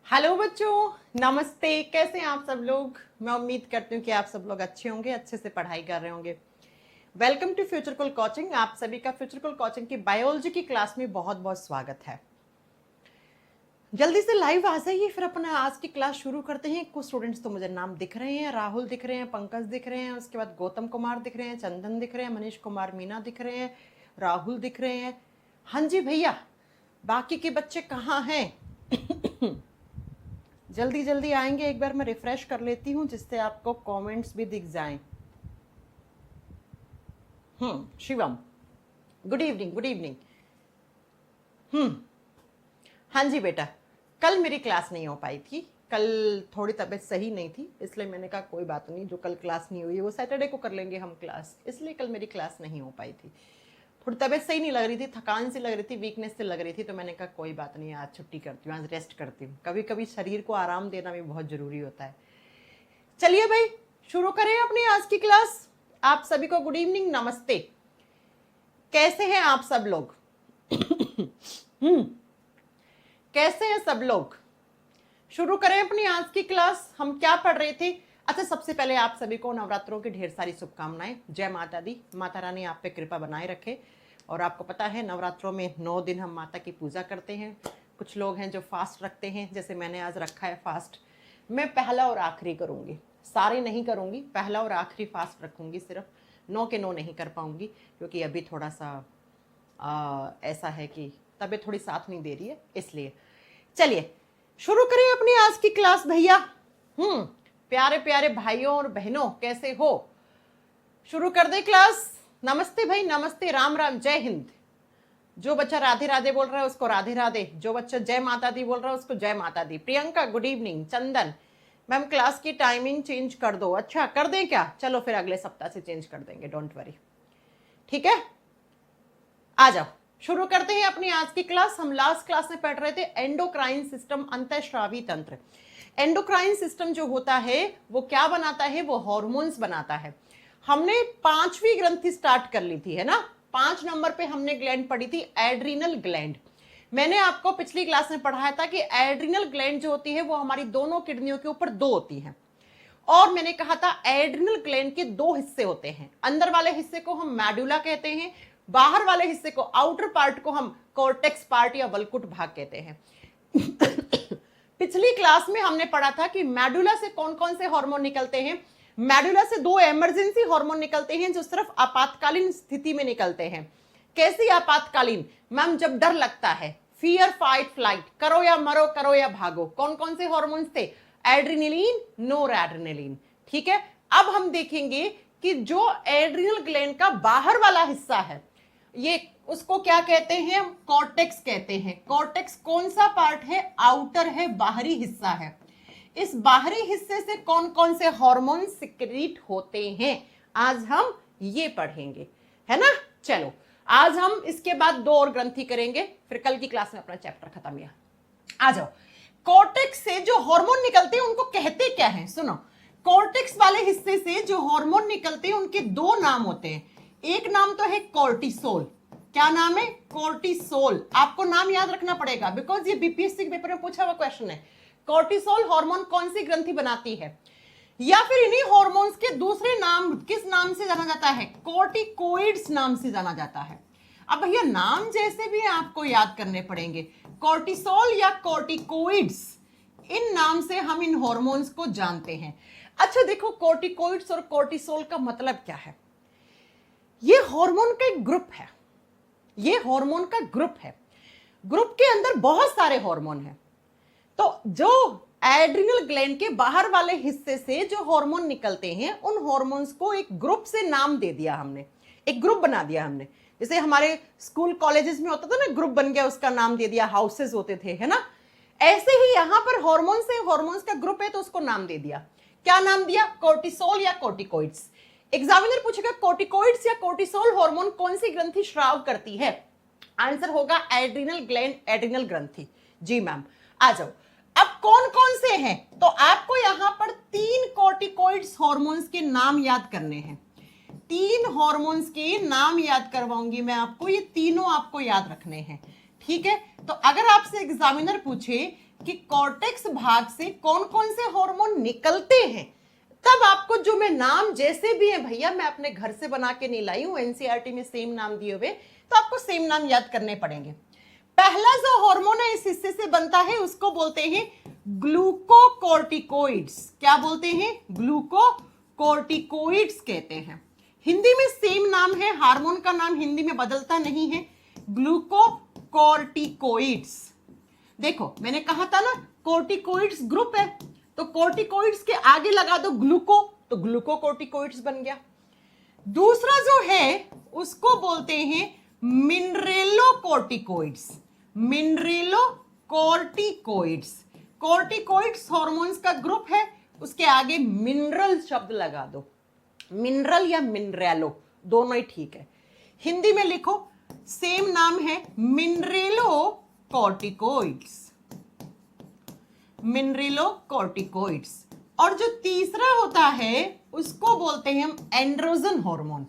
Hello बच्चों, नमस्ते। कैसे हैं आप सब लोग। मैं उम्मीद करती हूँ कि आप सब लोग अच्छे होंगे, अच्छे से पढ़ाई कर रहे होंगे। Welcome to Futurecool coaching. आप सभी का फ्यूचरकुल कोचिंग की बायोलॉजी की क्लास में बहुत बहुत स्वागत है। जल्दी से लाइव आ जाइए, फिर अपना आज की क्लास शुरू करते हैं। कुछ स्टूडेंट्स तो मुझे नाम दिख रहे हैं, राहुल दिख रहे हैं, पंकज दिख रहे हैं, उसके बाद गौतम कुमार दिख रहे हैं, चंदन दिख रहे हैं, मनीष कुमार मीना दिख रहे हैं, राहुल दिख रहे हैं। हाँ जी भैया, बाकी के बच्चे कहाँ हैं? जल्दी जल्दी आएंगे। एक बार मैं रिफ्रेश कर लेती हूँ जिससे आपको कमेंट्स भी दिख जाएं। Shivam, good evening, good evening. हाँ जी बेटा, कल मेरी क्लास नहीं हो पाई थी। कल थोड़ी तबीयत सही नहीं थी, इसलिए मैंने कहा कोई बात नहीं, जो कल क्लास नहीं हुई वो सैटरडे को कर लेंगे हम क्लास। इसलिए कल मेरी क्लास नहीं हो पाई थी। थोड़ी तबीयत सही नहीं लग रही थी, थकान सी लग रही थी, वीकनेस से लग रही थी, तो मैंने कहा कोई बात नहीं, आज छुट्टी करती हूँ, आज रेस्ट करती हूँ। कभी कभी शरीर को आराम देना भी बहुत जरूरी होता है। चलिए भाई, शुरू करें अपनी आज की क्लास। आप सभी को गुड इवनिंग, नमस्ते। कैसे हैं आप सब लोग? कैसे हैं सब लोग? शुरू करें अपनी आज की क्लास। हम क्या पढ़ रहे थे? अच्छा, सबसे पहले आप सभी को नवरात्रों की ढेर सारी शुभकामनाएं। जय माता दी। माता रानी आप पे कृपा बनाए रखे। और आपको पता है नवरात्रों में 9 दिन हम माता की पूजा करते हैं। कुछ लोग हैं जो फास्ट रखते हैं, जैसे मैंने आज रखा है फास्ट। मैं पहला और आखिरी करूंगी, सारे नहीं करूंगी, पहला और आखिरी फास्ट रखूंगी। सिर्फ 9 के 9 नहीं कर पाऊंगी, क्योंकि अभी थोड़ा सा ऐसा है कि तबीयत थोड़ी साथ नहीं दे रही है, इसलिए। चलिए शुरू करें अपनी आज की क्लास भैया। प्यारे प्यारे भाइयों और बहनों, कैसे हो? शुरू कर दे क्लास। नमस्ते भाई, नमस्ते, राम राम, जय हिंद। जो बच्चा राधे राधे बोल रहा है उसको राधे राधे, जो बच्चा जय माता दी बोल रहा है उसको जय माता दी। Priyanka good evening. Chandan ma'am class की टाइमिंग चेंज कर दो। अच्छा, कर दें क्या? चलो फिर अगले सप्ताह से चेंज कर देंगे, डोंट वरी। ठीक है, आ जाओ, शुरू करते हैं अपनी आज की क्लास। हम लास्ट क्लास में पढ़ रहे थे एंडोक्राइन सिस्टम, अंतःस्रावी तंत्र। एंडोक्राइन सिस्टम जो होता है वो क्या बनाता है? वो हॉर्मोन्स बनाता है। हमने 5वीं ग्रंथि स्टार्ट कर ली थी, है ना। 5 नंबर पे हमने ग्लैंड पढ़ी थी, एड्रिनल ग्लैंड। मैंने आपको पिछली क्लास में पढ़ाया था कि एड्रिनल ग्लैंड जो होती है वो हमारी दोनों किडनियों के ऊपर 2 होती हैं। और मैंने कहा था एड्रिनल ग्लैंड के 2 हिस्से होते हैं। अंदर वाले हिस्से को हम मेडुला कहते हैं, बाहर वाले हिस्से को, आउटर पार्ट को हम कॉर्टेक्स पार्ट या वलकुट भाग कहते हैं। पिछली क्लास में हमने पढ़ा था कि मेडुला से कौन कौन से हार्मोन निकलते हैं। मेडुला से 2 इमरजेंसी हार्मोन निकलते हैं जो सिर्फ आपातकालीन स्थिति में निकलते हैं। कैसी आपातकालीन? मैम जब डर लगता है, फियर फाइट फ्लाइट, करो या मरो, करो या भागो। कौन कौन से हार्मोन्स थे? एड्रिनलिन, नोरएड्रेनालिन। ठीक है, अब हम देखेंगे कि जो एड्रिनल ग्लैंड का बाहर वाला हिस्सा है, ये उसको क्या कहते हैं? कॉर्टेक्स कहते हैं। कॉर्टेक्स कौन सा पार्ट है? आउटर है, बाहरी हिस्सा है। इस बाहरी हिस्से से कौन कौन से हार्मोन सिक्रीट होते हैं, आज हम ये पढ़ेंगे, है ना। चलो, आज हम इसके बाद 2 और ग्रंथि करेंगे, फिर कल की क्लास में अपना चैप्टर खत्म। यह आ जाओ। कॉर्टेक्स से जो हार्मोन निकलते हैं उनको कहते क्या है? सुनो, कॉर्टेक्स वाले हिस्से से जो हार्मोन निकलते हैं उनके 2 नाम होते हैं। एक नाम तो है कॉर्टिसोल। क्या नाम है? कॉर्टिसोल। आपको नाम याद रखना पड़ेगा, बिकॉज ये बीपीएससी के पेपर में पूछा हुआ क्वेश्चन है। कॉर्टिसोल हार्मोन कौन सी ग्रंथि बनाती है? या फिर इन्हीं हार्मोन्स के दूसरे नाम किस नाम से जाना जाता है? कॉर्टिकोइड्स नाम से जाना जाता है। अब भैया नाम जैसे भी आपको याद करने पड़ेंगे, कॉर्टिसोल या कॉर्टिकोइड्स, इन नाम से हम इन हार्मोन्स को जानते हैं। अच्छा देखो, कॉर्टिकोइड्स और कॉर्टिसोल का मतलब क्या है? ये हार्मोन का एक ग्रुप है। ये हार्मोन का ग्रुप है। ग्रुप के अंदर बहुत सारे हार्मोन हैं। तो जो एड्रिनल ग्लैंड के बाहर वाले हिस्से से जो हार्मोन निकलते हैं, उन हार्मोन्स को एक ग्रुप से नाम दे दिया हमने, एक ग्रुप बना दिया हमने। जैसे हमारे स्कूल कॉलेजेस में होता था ना, ग्रुप बन गया, उसका नाम दे दिया, हाउसेस होते थे, है ना। ऐसे ही यहां पर हार्मोन से हार्मोन्स का ग्रुप है, तो उसको नाम दे दिया। क्या नाम दिया? कॉर्टिसोल या कॉर्टिकोइड्स। एग्जामिनर पूछेगा कॉर्टिकोइड्स या कॉर्टिसोल हार्मोन कौन सी ग्रंथि स्राव करती है? आंसर होगा एड्रिनल ग्लैंड, एड्रिनल ग्रंथि। जी मैम, आ जाओ। अब कौन कौन से हैं? तो आपको यहां पर 3 कॉर्टिकोइड्स हार्मोन्स के नाम याद करने हैं। 3 हार्मोन्स के नाम याद करवाऊंगी मैं आपको, ये तीनों आपको याद रखने हैं। ठीक है, तो अगर आपसे एग्जामिनर पूछे कि कॉर्टेक्स भाग से कौन कौन से हार्मोन निकलते हैं, तब आपको जो मैं नाम जैसे भी है भैया, मैं अपने घर से बना के नहीं लाई हूं, एनसीईआरटी में सेम नाम दिए हुए, तो आपको सेम नाम याद करने पड़ेंगे। पहला जो हार्मोन है इस हिस्से से बनता है उसको बोलते हैं ग्लूकोकॉर्टिकोइड्स। क्या बोलते हैं? ग्लूकोकॉर्टिकोइड्स कहते हैं। हिंदी में सेम नाम है, हार्मोन का नाम हिंदी में बदलता नहीं है, ग्लूकोकॉर्टिकोइड्स। देखो मैंने कहा था ना कॉर्टिकोइड्स ग्रुप है, तो कॉर्टिकोइड्स के आगे लगा दो ग्लूको, तो ग्लूकोकॉर्टिकोइड्स बन गया। दूसरा जो है उसको बोलते हैं मिनरेलोकॉर्टिकोइड्स। मिनरेलोकॉर्टिकोइड्स, कॉर्टिकोइड्स हार्मोन्स का ग्रुप है, उसके आगे मिनरल शब्द लगा दो, मिनरल या मिनरेलो दोनों ही ठीक है। हिंदी में लिखो, सेम नाम है मिनरेलोकॉर्टिकोइड्स, मिनरेलोकॉर्टिकोइड्स। और जो तीसरा होता है उसको बोलते हैं हम एंड्रोजन हार्मोन।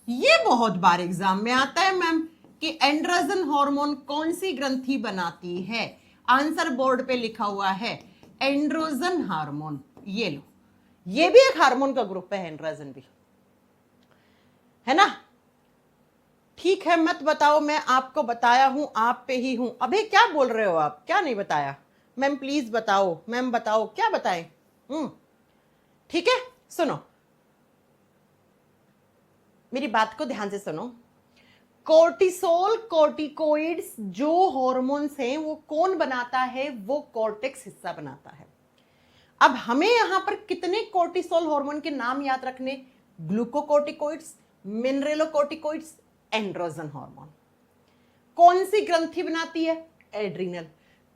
ये बहुत बार एग्जाम में आता है मैम कि एंड्रोजन हार्मोन कौन सी ग्रंथि बनाती है। आंसर बोर्ड पे लिखा हुआ है एंड्रोजन हार्मोन। ये लो, ये भी एक हार्मोन का ग्रुप है, एंड्रोजन भी है ना। ठीक है, मत बताओ, मैं आपको बताया हूं, आप पे ही हूं। अबे क्या बोल रहे हो आप, क्या नहीं बताया? मैम प्लीज बताओ, मैम बताओ क्या बताएं। ठीक है, सुनो मेरी बात को ध्यान से सुनो। कोर्टिसोल कोर्टिकोइड्स जो हॉर्मोन्स हैं वो कौन बनाता है? वो कॉर्टेक्स हिस्सा बनाता है। अब हमें यहां पर कितने कोर्टिसोल हार्मोन के नाम याद रखने? ग्लूकोकॉर्टिकोइड्स, मिनरेलोकॉर्टिकोइड्स, एंड्रोजन हार्मोन। कौन सी ग्रंथि बनाती है? एड्रिनल।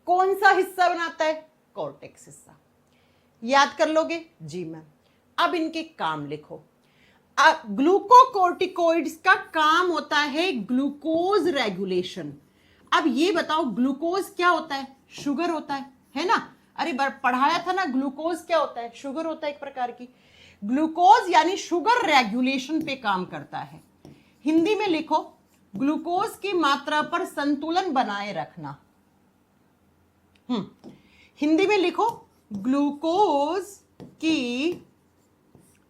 कौन सा हिस्सा बनाता है? कॉर्टेक्स हिस्सा। याद कर लोगे? जी मैम। अब इनके काम लिखो। ग्लूकोकॉर्टिकोइड्स का काम होता है ग्लूकोज रेगुलेशन। अब ये बताओ ग्लूकोज क्या होता है? शुगर होता है ना? अरे पढ़ाया था ना, ग्लूकोज क्या होता है? शुगर होता है एक प्रकार की। ग्लूकोज यानी शुगर रेगुलेशन पे काम करता है। हिंदी में लिखो, ग्लूकोज की मात्रा पर संतुलन बनाए रखना। हिंदी में लिखो, ग्लूकोज की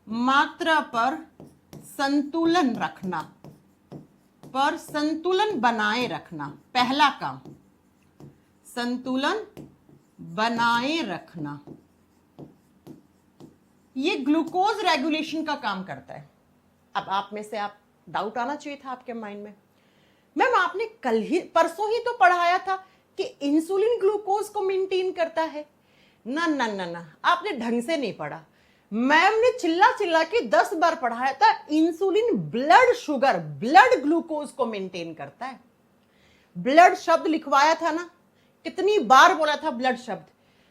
मात्रा पर संतुलन रखना, पर संतुलन बनाए रखना। पहला काम संतुलन बनाए रखना, ये ग्लूकोज रेगुलेशन का काम करता है। अब आप में से आप डाउट आना चाहिए था आपके माइंड में, मैम आपने कल ही परसों ही तो पढ़ाया था कि इंसुलिन ग्लूकोज को मेंटेन करता है। ना ना ना ना, आपने ढंग से नहीं पढ़ा। मैम ने चिल्ला चिल्ला के 10 बार पढ़ाया था, insulin blood sugar, blood glucose को मेंटेन करता है। ब्लड शब्द लिखवाया था ना, कितनी बार बोला था ब्लड शब्द।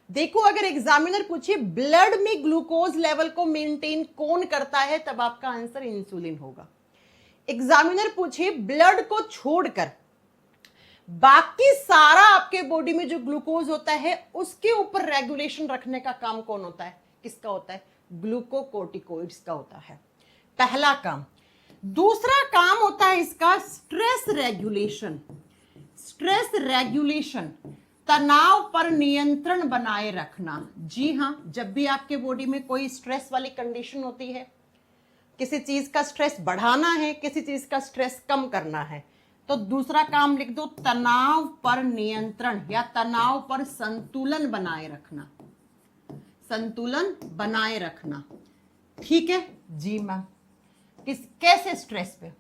देखो अगर एग्जामिनर पूछे ब्लड में ग्लूकोज लेवल को मेंटेन कौन करता है, तब आपका आंसर इंसुलिन होगा। एग्जामिनर पूछे ब्लड को छोड़कर बाकी सारा आपके बॉडी में जो ग्लूकोज होता है उसके ऊपर रेगुलेशन रखने का काम कौन होता है? किसका होता है? ग्लूकोकॉर्टिकोइड्स का होता है। पहला काम। दूसरा काम होता है इसका स्ट्रेस रेगुलेशन। स्ट्रेस रेगुलेशन, तनाव पर नियंत्रण बनाए रखना। जी हां, जब भी आपके बॉडी में कोई स्ट्रेस वाली कंडीशन होती है, किसी चीज का स्ट्रेस बढ़ाना है, किसी चीज का स्ट्रेस कम करना है, तो दूसरा काम लिख दो तनाव पर नियंत्रण या तनाव पर संतुलन बनाए रखना। संतुलन बनाए रखना, ठीक है जी मैम। कैसे? स्ट्रेस पे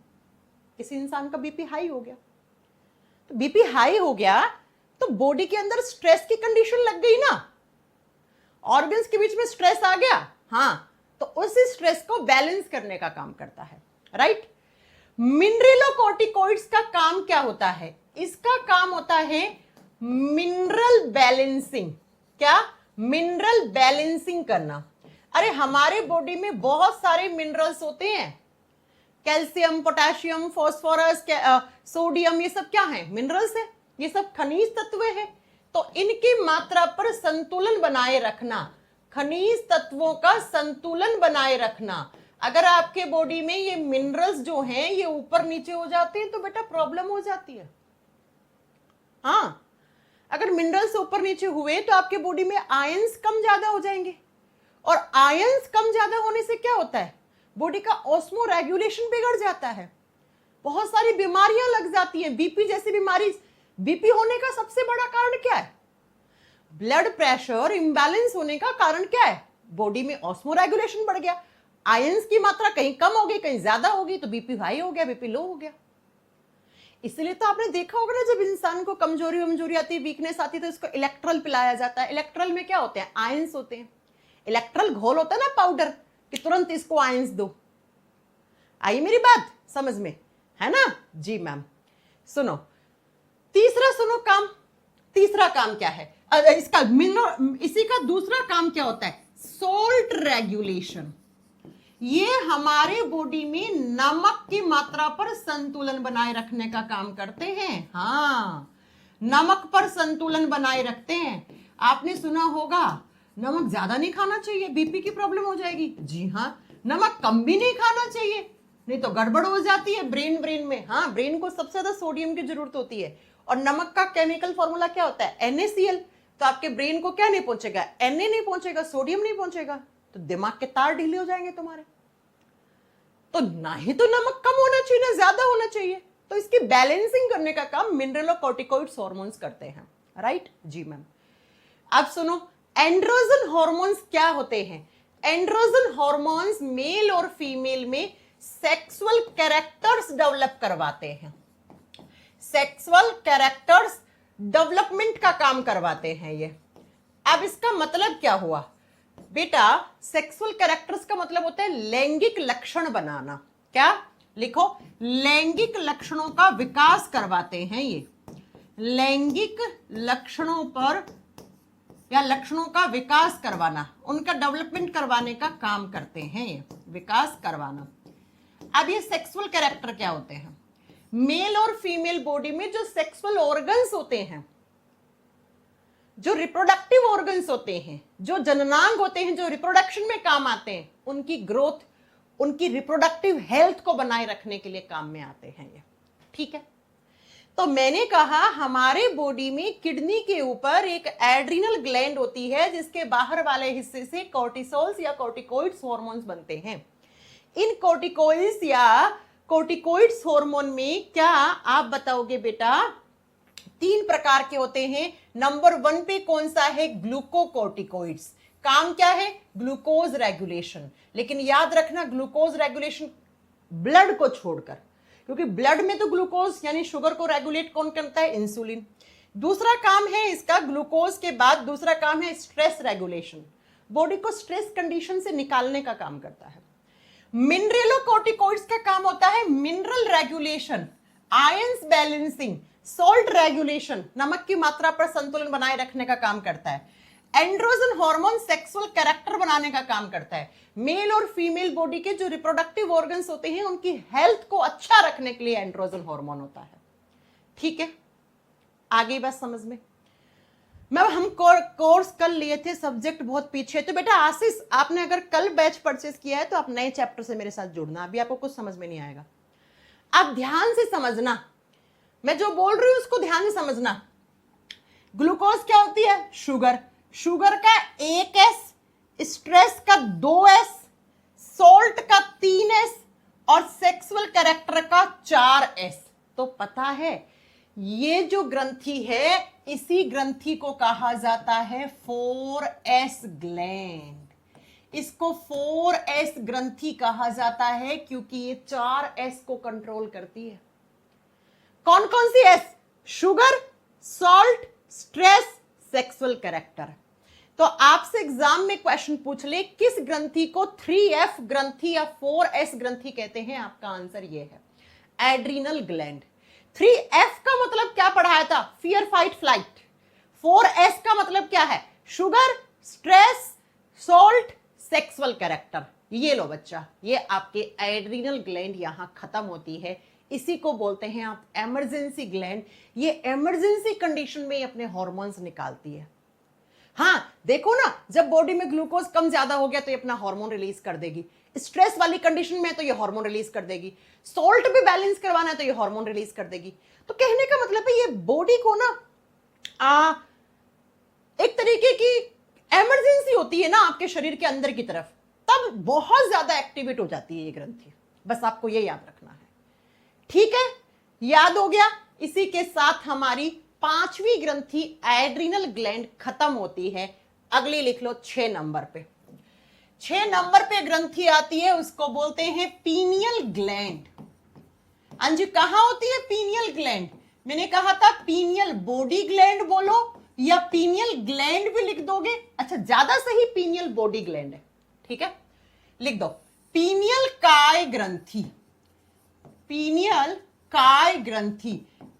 किसी इंसान का बीपी हाई हो गया, तो बीपी हाई हो गया तो बॉडी के अंदर स्ट्रेस की कंडीशन लग गई ना, ऑर्गन्स के बीच में स्ट्रेस आ गया, हाँ, तो उस स्ट्रेस को बैलेंस करने का काम करता है, राइट। मिनरेलोकॉर्टिकोइड्स का काम क्या होता है? इसका काम होता है मिनरल बैलेंसिंग। क्या? मिनरल बैलेंसिंग करना। अरे हमारे बॉडी में बहुत सारे मिनरल्स होते हैं, कैल्शियम, पोटेशियम, फास्फोरस, सोडियम, ये सब क्या है? मिनरल्स है, ये सब खनिज तत्व है। तो इनकी मात्रा पर संतुलन बनाए रखना, खनिज तत्वों का संतुलन बनाए रखना। अगर आपके बॉडी में ये मिनरल्स जो हैं ये ऊपर नीचे हो जाते हैं तो बेटा प्रॉब्लम हो जाती है। हाँ, अगर मिनरल्स ऊपर नीचे हुए तो आपके बॉडी में आयंस कम ज्यादा हो जाएंगे, और आयंस कम ज्यादा होने से क्या होता है, बॉडी का ऑस्मो रेगुलेशन बिगड़ जाता है, बहुत सारी बीमारियां लग जाती हैं, बीपी जैसी बीमारी। बीपी होने का सबसे बड़ा कारण क्या है, ब्लड प्रेशर इंबैलेंस होने का कारण क्या है, बॉडी में ऑस्मो रेगुलेशन बढ़ गया, आयंस की मात्रा कहीं कम हो गई कहीं ज्यादा हो गई, तो बीपी हाई हो गया, बीपी लो हो गया। इसलिए तो आपने देखा होगा ना, जब इंसान को कमजोरी आती है, वीकनेस आती है, तो उसको इलेक्ट्रल पिलाया जाता है। इलेक्ट्रल में क्या होते हैं, आयंस होते हैं। इलेक्ट्रल घोल होता है ना पाउडर, कि तुरंत इसको आयंस दो। आई मेरी बात समझ में, है ना जी मैम। सुनो तीसरा, सुनो काम, तीसरा काम क्या है इसका, इसी का दूसरा काम क्या होता है, सोल्ट रेगुलेशन। ये हमारे बॉडी में नमक की मात्रा पर संतुलन बनाए रखने का काम करते हैं। हाँ, नमक पर संतुलन बनाए रखते हैं। आपने सुना होगा नमक ज्यादा नहीं खाना चाहिए, बीपी की प्रॉब्लम हो जाएगी। जी हाँ, नमक कम भी नहीं खाना चाहिए, नहीं तो गड़बड़ हो जाती है ब्रेन में। हाँ, ब्रेन को सबसे ज्यादा सोडियम की जरूरत होती है, और नमक का केमिकल फॉर्मूला क्या होता है, NaCl। तो आपके ब्रेन को क्या नहीं पहुंचेगा, Na नहीं पहुंचेगा, सोडियम नहीं पहुंचेगा, तो दिमाग के तार ढीले हो जाएंगे तुम्हारे। तो ना ही तो नमक कम होना चाहिए ना ज्यादा होना चाहिए, तो इसकी बैलेंसिंग करने का काम मिनरल और कॉर्टिकॉइड्स हार्मोन्स करते हैं। राइट जी मैम। अब सुनो, एंड्रोजन हार्मोन्स क्या होते हैं। एंड्रोजन हार्मोन्स मेल और फीमेल में सेक्सुअल कैरेक्टर्स डेवलप करवाते हैं, सेक्सुअल कैरेक्टर्स डेवलपमेंट का काम करवाते हैं ये। अब इसका मतलब क्या हुआ बेटा, सेक्सुअल कैरेक्टर्स का मतलब होता है लैंगिक लक्षण बनाना। क्या लिखो, लैंगिक लक्षणों का विकास करवाते हैं ये, लैंगिक लक्षणों पर या लक्षणों का विकास करवाना, उनका डेवलपमेंट करवाने का काम करते हैं ये, विकास करवाना। अब ये सेक्सुअल कैरेक्टर क्या होते हैं, मेल और फीमेल बॉडी में जो सेक्सुअल ऑर्गन्स होते हैं, जो रिप्रोडक्टिव ऑर्गन्स होते हैं, जो जननांग होते हैं, जो रिप्रोडक्शन में काम आते हैं, उनकी ग्रोथ, उनकी रिप्रोडक्टिव हेल्थ को बनाए रखने के लिए काम में आते हैं ये। ठीक है, तो मैंने कहा हमारे बॉडी में किडनी के ऊपर एक एड्रिनल ग्लैंड होती है, जिसके बाहर वाले हिस्से से कॉर्टिसोल्स या कॉर्टिकोइड्स हार्मोन्स बनते हैं। इन कॉर्टिकोइड्स या कॉर्टिकोइड्स हार्मोन में क्या आप बताओगे बेटा, 3 प्रकार के होते हैं। नंबर 1 पे कौन सा है, ग्लूकोकॉर्टिकोइड्स। काम क्या है, ग्लूकोज रेगुलेशन। लेकिन याद रखना ग्लूकोज रेगुलेशन ब्लड को छोड़कर, क्योंकि ब्लड में तो ग्लूकोज यानी शुगर को रेगुलेट कौन करता है, इंसुलिन। दूसरा काम है इसका, ग्लूकोज के बाद दूसरा काम है स्ट्रेस रेगुलेशन, बॉडी को स्ट्रेस कंडीशन से निकालने का काम करता है। मिनरलोकॉर्टिकोइड्स का काम होता है mineral regulation, ions balancing, salt regulation, नमक की मात्रा पर संतुलन बनाए रखने का काम करता है। एंड्रोजन हार्मोन सेक्सुअल कैरेक्टर बनाने का काम करता है। मेल और फीमेल बॉडी के जो रिप्रोडक्टिव ऑर्गन्स होते हैं, उनकी हेल्थ को अच्छा रखने के लिए एंड्रोजन हार्मोन होता है। ठीक है, आगे बात समझ में। मैम हम कोर्स कल लिए थे, सब्जेक्ट बहुत पीछे। तो बेटा आशीष, आपने अगर कल बैच परचेस किया है तो आप नए चैप्टर से मेरे साथ जुड़ना, अभी आपको कुछ समझ में नहीं आएगा। आप ध्यान से समझना, मैं जो बोल रही हूं उसको ध्यान से समझना। ग्लूकोज क्या होती है, शुगर, शुगर का 1 S, स्ट्रेस का 2 S, सॉल्ट का 3 S और सेक्सुअल कैरेक्टर का 4 S। तो पता है ये जो ग्रंथि है, इसी ग्रंथि को कहा जाता है 4S ग्लैंड। इसको 4S ग्रंथि कहा जाता है क्योंकि ये 4S को कंट्रोल करती है। कौन कौन सी S, sugar, salt, stress, sexual character. तो आपसे एग्जाम में क्वेश्चन पूछ ले किस ग्रंथि को 3F ग्रंथि या 4S ग्रंथि कहते हैं, आपका आंसर ये है एड्रिनल ग्लैंड। 3F का मतलब क्या पढ़ाया था, फियर फाइट फ्लाइट। 4S का मतलब क्या है, sugar, stress, salt, sexual character. ये लो बच्चा, ये आपके एड्रिनल ग्लैंड यहां खत्म होती है। इसी को बोलते हैं आप इमरजेंसी ग्लैंड। ये इमरजेंसी कंडीशन में अपने हार्मोन्स निकालती है। हाँ देखो ना, जब बॉडी में ग्लूकोज कम ज्यादा हो गया तो ये अपना हार्मोन रिलीज कर देगी। स्ट्रेस वाली कंडीशन में तो ये हार्मोन रिलीज कर देगी। सॉल्ट भी बैलेंस करवाना है तो ये हार्मोन रिलीज कर देगी। तो कहने का मतलब है ये बॉडी को ना एक तरीके की इमरजेंसी होती है ना आपके शरीर के अंदर की तरफ, तब बहुत ज्यादा एक्टिवेट हो जाती है ये ग्रंथि। बस आपको ये याद रखना है, ठीक है? याद हो गया। इसी के साथ हमारी 5वीं ग्रंथि एड्रिनल ग्लैंड खत्म होती है। अगली लिख लो 6 नंबर पे। 6 नंबर पे ग्रंथि आती है, उसको बोलते हैं पीनियल ग्लैंड। अंजी कहां होती है पीनियल ग्लैंड? मैंने कहा था पीनियल बॉडी ग्लैंड बोलो या पीनियल ग्लैंड भी लिख दोगे? अच्छा, ज्यादा सही पीनियल बॉडी ग्लैंड है, ठीक है? लिख दो पीनियल काय ग्रंथि। पीनियल काय ग्रंथि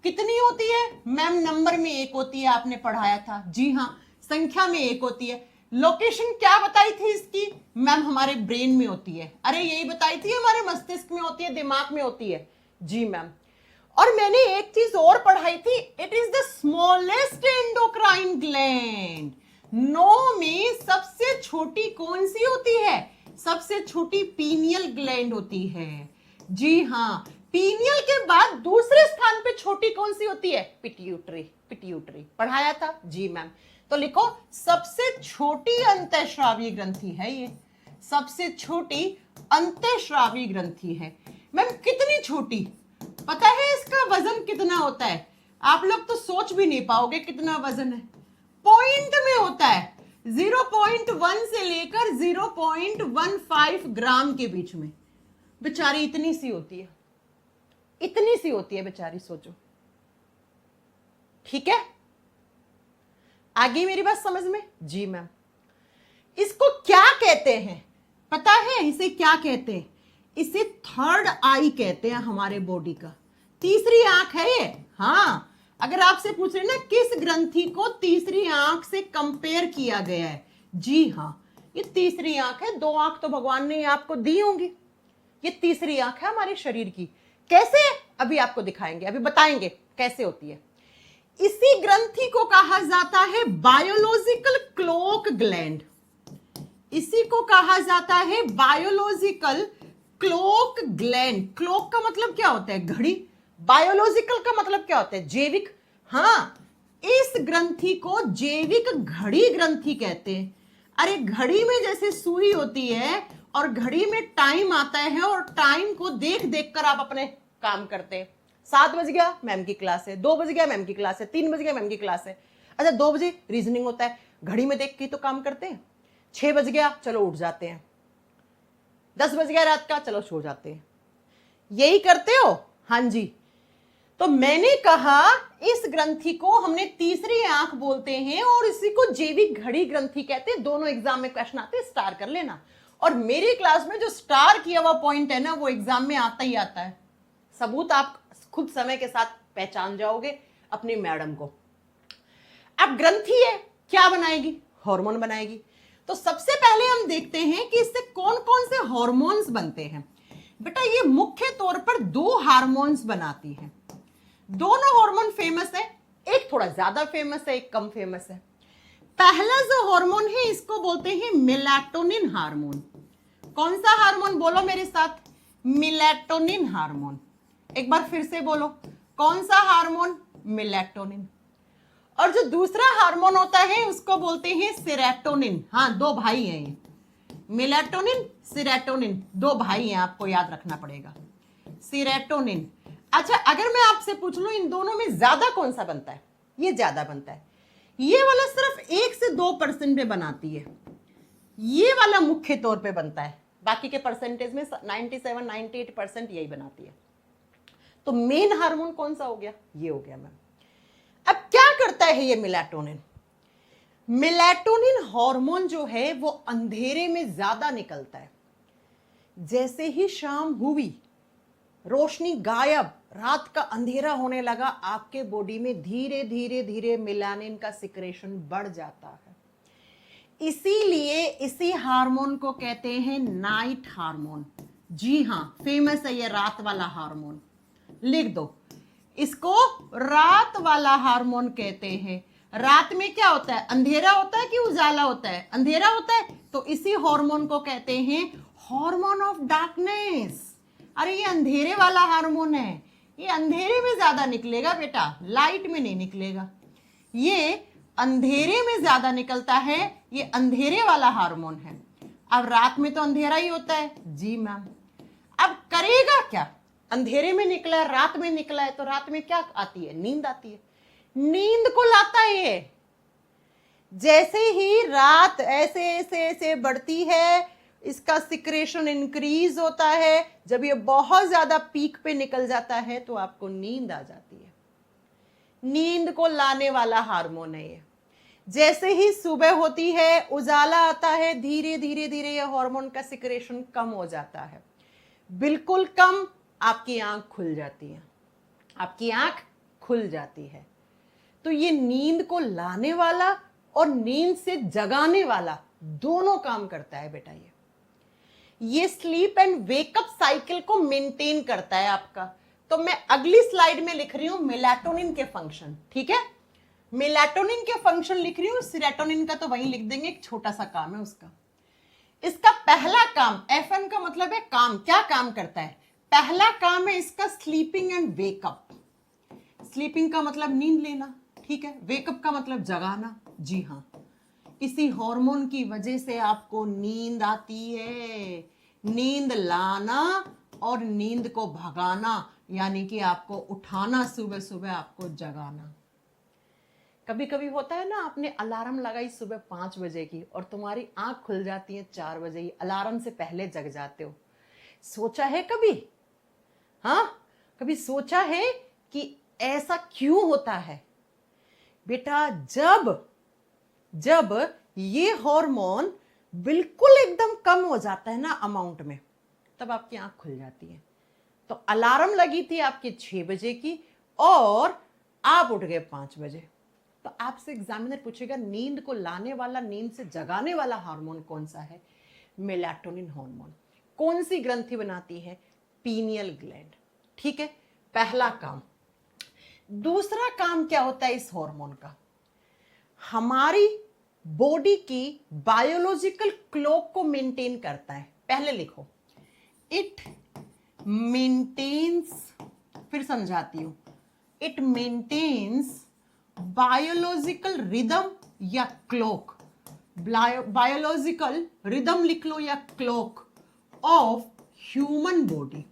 कितनी होती है मैम? नंबर में 1 होती है, आपने पढ़ाया था। जी हां, संख्या में 1 होती है। लोकेशन क्या बताई थी इसकी मैम? हमारे ब्रेन में होती है। अरे यही बताई थी, हमारे मस्तिष्क में होती है, दिमाग में होती है। जी मैम। और मैंने एक चीज और पढ़ाई थी, it is the smallest endocrine gland. 9 में सबसे छोटी कौन सी होती है? सबसे छोटी पीनियल ग्लैंड होती है। जी हां, पीनियल के बाद दूसरे स्थान पे छोटी कौन सी होती है? पिट्यूटरी। पिट्यूटरी पढ़ाया था। जी मैम। तो लिखो सबसे छोटी अंतःस्रावी ग्रंथि है ये, सबसे छोटी अंतःस्रावी ग्रंथि है। मैम कितनी छोटी? पता है इसका वजन कितना होता है? आप लोग तो सोच भी नहीं पाओगे कितना वजन है। पॉइंट में होता है, 0.1 से लेकर 0.15 ग्राम के बीच में। बेचारी इतनी सी होती है, इतनी सी होती है बेचारी, सोचो। ठीक है, आगे मेरी बात समझ में? जी मैम। इसको क्या कहते हैं पता है? इसे क्या कहते हैं? इसे थर्ड आई कहते हैं हमारे बॉडी का। तीसरी आंख है ये। हाँ, अगर आपसे पूछ रहे ना किस ग्रंथि को तीसरी आंख से कंपेयर किया गया है, जी हाँ, ये तीसरी आंख है। 2 आंख तो भगवान ने आपको दी होंगी, ये तीसरी आंख है हमारे शरीर की। कैसे? अभी आपको दिखाएंगे, अभी बताएंगे कैसे होती है। इसी ग्रंथि को कहा जाता है बायोलॉजिकल क्लोक ग्लैंड। इसी को कहा जाता है बायोलॉजिकल क्लोक ग्लैंड। क्लोक का मतलब क्या होता है? घड़ी। बायोलॉजिकल का मतलब क्या होता है? जैविक। हाँ, इस ग्रंथि को जैविक घड़ी ग्रंथि कहते हैं। अरे घड़ी में जैसे सुई होती है और घड़ी में टाइम आता है और टाइम को देख देख कर आप अपने काम करते हैं। 7 बज गया, मैम की क्लास है। 2 बज गया, मैम की क्लास है। 3 बज गया, मैम की क्लास है। अच्छा, 2 बजे रीजनिंग होता है, घड़ी में देख के तो काम करते हैं। 6 बज गया, चलो उठ जाते हैं। 10 बज गया रात का, चलो सो जाते हैं। यही करते हो? हाँ जी। तो मैंने कहा इस ग्रंथि को हमने तीसरी आंख बोलते हैं और इसी को जैविक घड़ी ग्रंथि कहते हैं। दोनों एग्जाम में क्वेश्चन आते हैं, स्टार कर लेना। और मेरी क्लास में जो स्टार किया हुआ पॉइंट है ना, वो एग्जाम में आता ही आता है। सबूत आप खुद समय के साथ पहचान जाओगे अपनी मैडम को। अब ग्रंथि है, क्या बनाएगी? हार्मोन बनाएगी। तो सबसे पहले हम देखते हैं कि इससे कौन कौन से हार्मोन्स बनते हैं। बेटा ये मुख्य तौर पर 2 हार्मोन्स बनाती है। दोनों हार्मोन फेमस है, एक थोड़ा ज्यादा फेमस है, एक कम फेमस है। पहला जो हार्मोन है इसको बोलते हैं मेलाटोनिन हार्मोन। कौन सा हार्मोन? बोलो मेरे साथ, मेलाटोनिन हार्मोन। एक बार फिर से बोलो, कौन सा हार्मोन? मेलाटोनिन। और जो दूसरा हार्मोन होता है उसको बोलते हैं सेरोटोनिन। हाँ, 2 भाई हैं ये, मेलाटोनिन, सेरोटोनिन, 2 भाई हैं, आपको याद रखना पड़ेगा। सेरोटोनिन। अच्छा, अगर मैं आपसे पूछ लूं इन दोनों में ज्यादा कौन सा बनता है? ये ज्यादा बनता है। ये वाला सिर्फ 1 से 2% में बनाती है, ये वाला मुख्य तौर पे बनता है। बाकी के परसेंटेज में 97-98% यही बनाती है। तो मेन हार्मोन कौन सा हो गया? ये हो गया मैम। अब क्या करता है ये मेलाटोनिन? मेलाटोनिन हार्मोन जो है वो अंधेरे में ज्यादा निकलता है। जैसे ही शाम हुई, रोशनी गायब, रात का अंधेरा होने लगा, आपके बॉडी में धीरे धीरे धीरे मेलानिन का सिक्रेशन बढ़ जाता है। इसीलिए इसी हार्मोन को कहते हैं नाइट हार्मोन। जी हां, फेमस है ये रात वाला हार्मोन। लिख दो, इसको रात वाला हार्मोन कहते हैं। रात में क्या होता है? अंधेरा होता है कि उजाला होता है? अंधेरा होता है, तो इसी हार्मोन को कहते हैं हार्मोन ऑफ डार्कनेस। अरे ये अंधेरे वाला हार्मोन है, ये अंधेरे में ज्यादा निकलेगा बेटा, लाइट में नहीं निकलेगा। ये अंधेरे में ज्यादा निकलता है, ये अंधेरे वाला हार्मोन है। अब रात में तो अंधेरा ही होता है जी मैम। अब करेगा क्या, अंधेरे में निकला है, रात में निकला है, तो रात में क्या आती है, नींद आती है, नींद को लाता है ये। जैसे ही रात ऐसे ऐसे ऐसे बढ़ती है, इसका सिक्रेशन इंक्रीज होता है, जब ये बहुत ज्यादा पीक पे निकल जाता है तो आपको नींद आ जाती है। नींद को लाने वाला हार्मोन है ये। जैसे ही सुबह होती है, उजाला आता है, धीरे धीरे धीरे ये हार्मोन का सिक्रेशन कम हो जाता है, बिल्कुल कम। आपकी आंख खुल जाती है, आपकी आंख खुल जाती है। तो ये नींद को लाने वाला और नींद से जगाने वाला दोनों काम करता है बेटा। ये स्लीप एंड वेकअप साइकिल को मेंटेन करता है आपका। तो मैं अगली स्लाइड में लिख रही हूं मेलाटोनिन के फंक्शन, ठीक है, मेलाटोनिन के फंक्शन लिख रही हूं। सेरोटोनिन का तो वहीं लिख देंगे, एक छोटा सा काम है उसका। इसका पहला काम, एफएन का मतलब है काम, क्या काम करता है, पहला काम है इसका स्लीपिंग एंड वेकअप। स्लीपिंग का मतलब नींद लेना, ठीक है, वेकअप का मतलब जगाना, जी हाँ। इसी हार्मोन की वजह से आपको नींद आती है। नींद लाना और नींद को भगाना, यानी कि आपको उठाना, सुबह सुबह आपको जगाना। कभी कभी होता है ना, आपने अलार्म लगाई सुबह 5 बजे की और तुम्हारी आंख खुल जाती है 4 बजे ही, अलार्म से पहले जग जाते हो। सोचा है कभी, हाँ, कभी सोचा है कि ऐसा क्यों होता है बेटा? जब ये हार्मोन बिल्कुल एकदम कम हो जाता है ना अमाउंट में, तब आपकी आंख खुल जाती है। तो अलार्म लगी थी आपकी 6 बजे की और आप उठ गए 5 बजे, तो आपसे एग्जामिनर पूछेगा नींद को लाने वाला, नींद से जगाने वाला हार्मोन कौन सा है? Melatonin hormone. कौन सी ग्रंथि बनाती है? पीनियल ग्लैंड, ठीक है, पहला काम। दूसरा काम क्या होता है इस हार्मोन का? हमारी बॉडी की बायोलॉजिकल क्लॉक को मेंटेन करता है। पहले लिखो, इट मेंटेन्स, फिर समझाती हूं, इट मेंटेन्स बायोलॉजिकल रिदम या क्लॉक, बायोलॉजिकल रिदम लिख लो या clock of human body.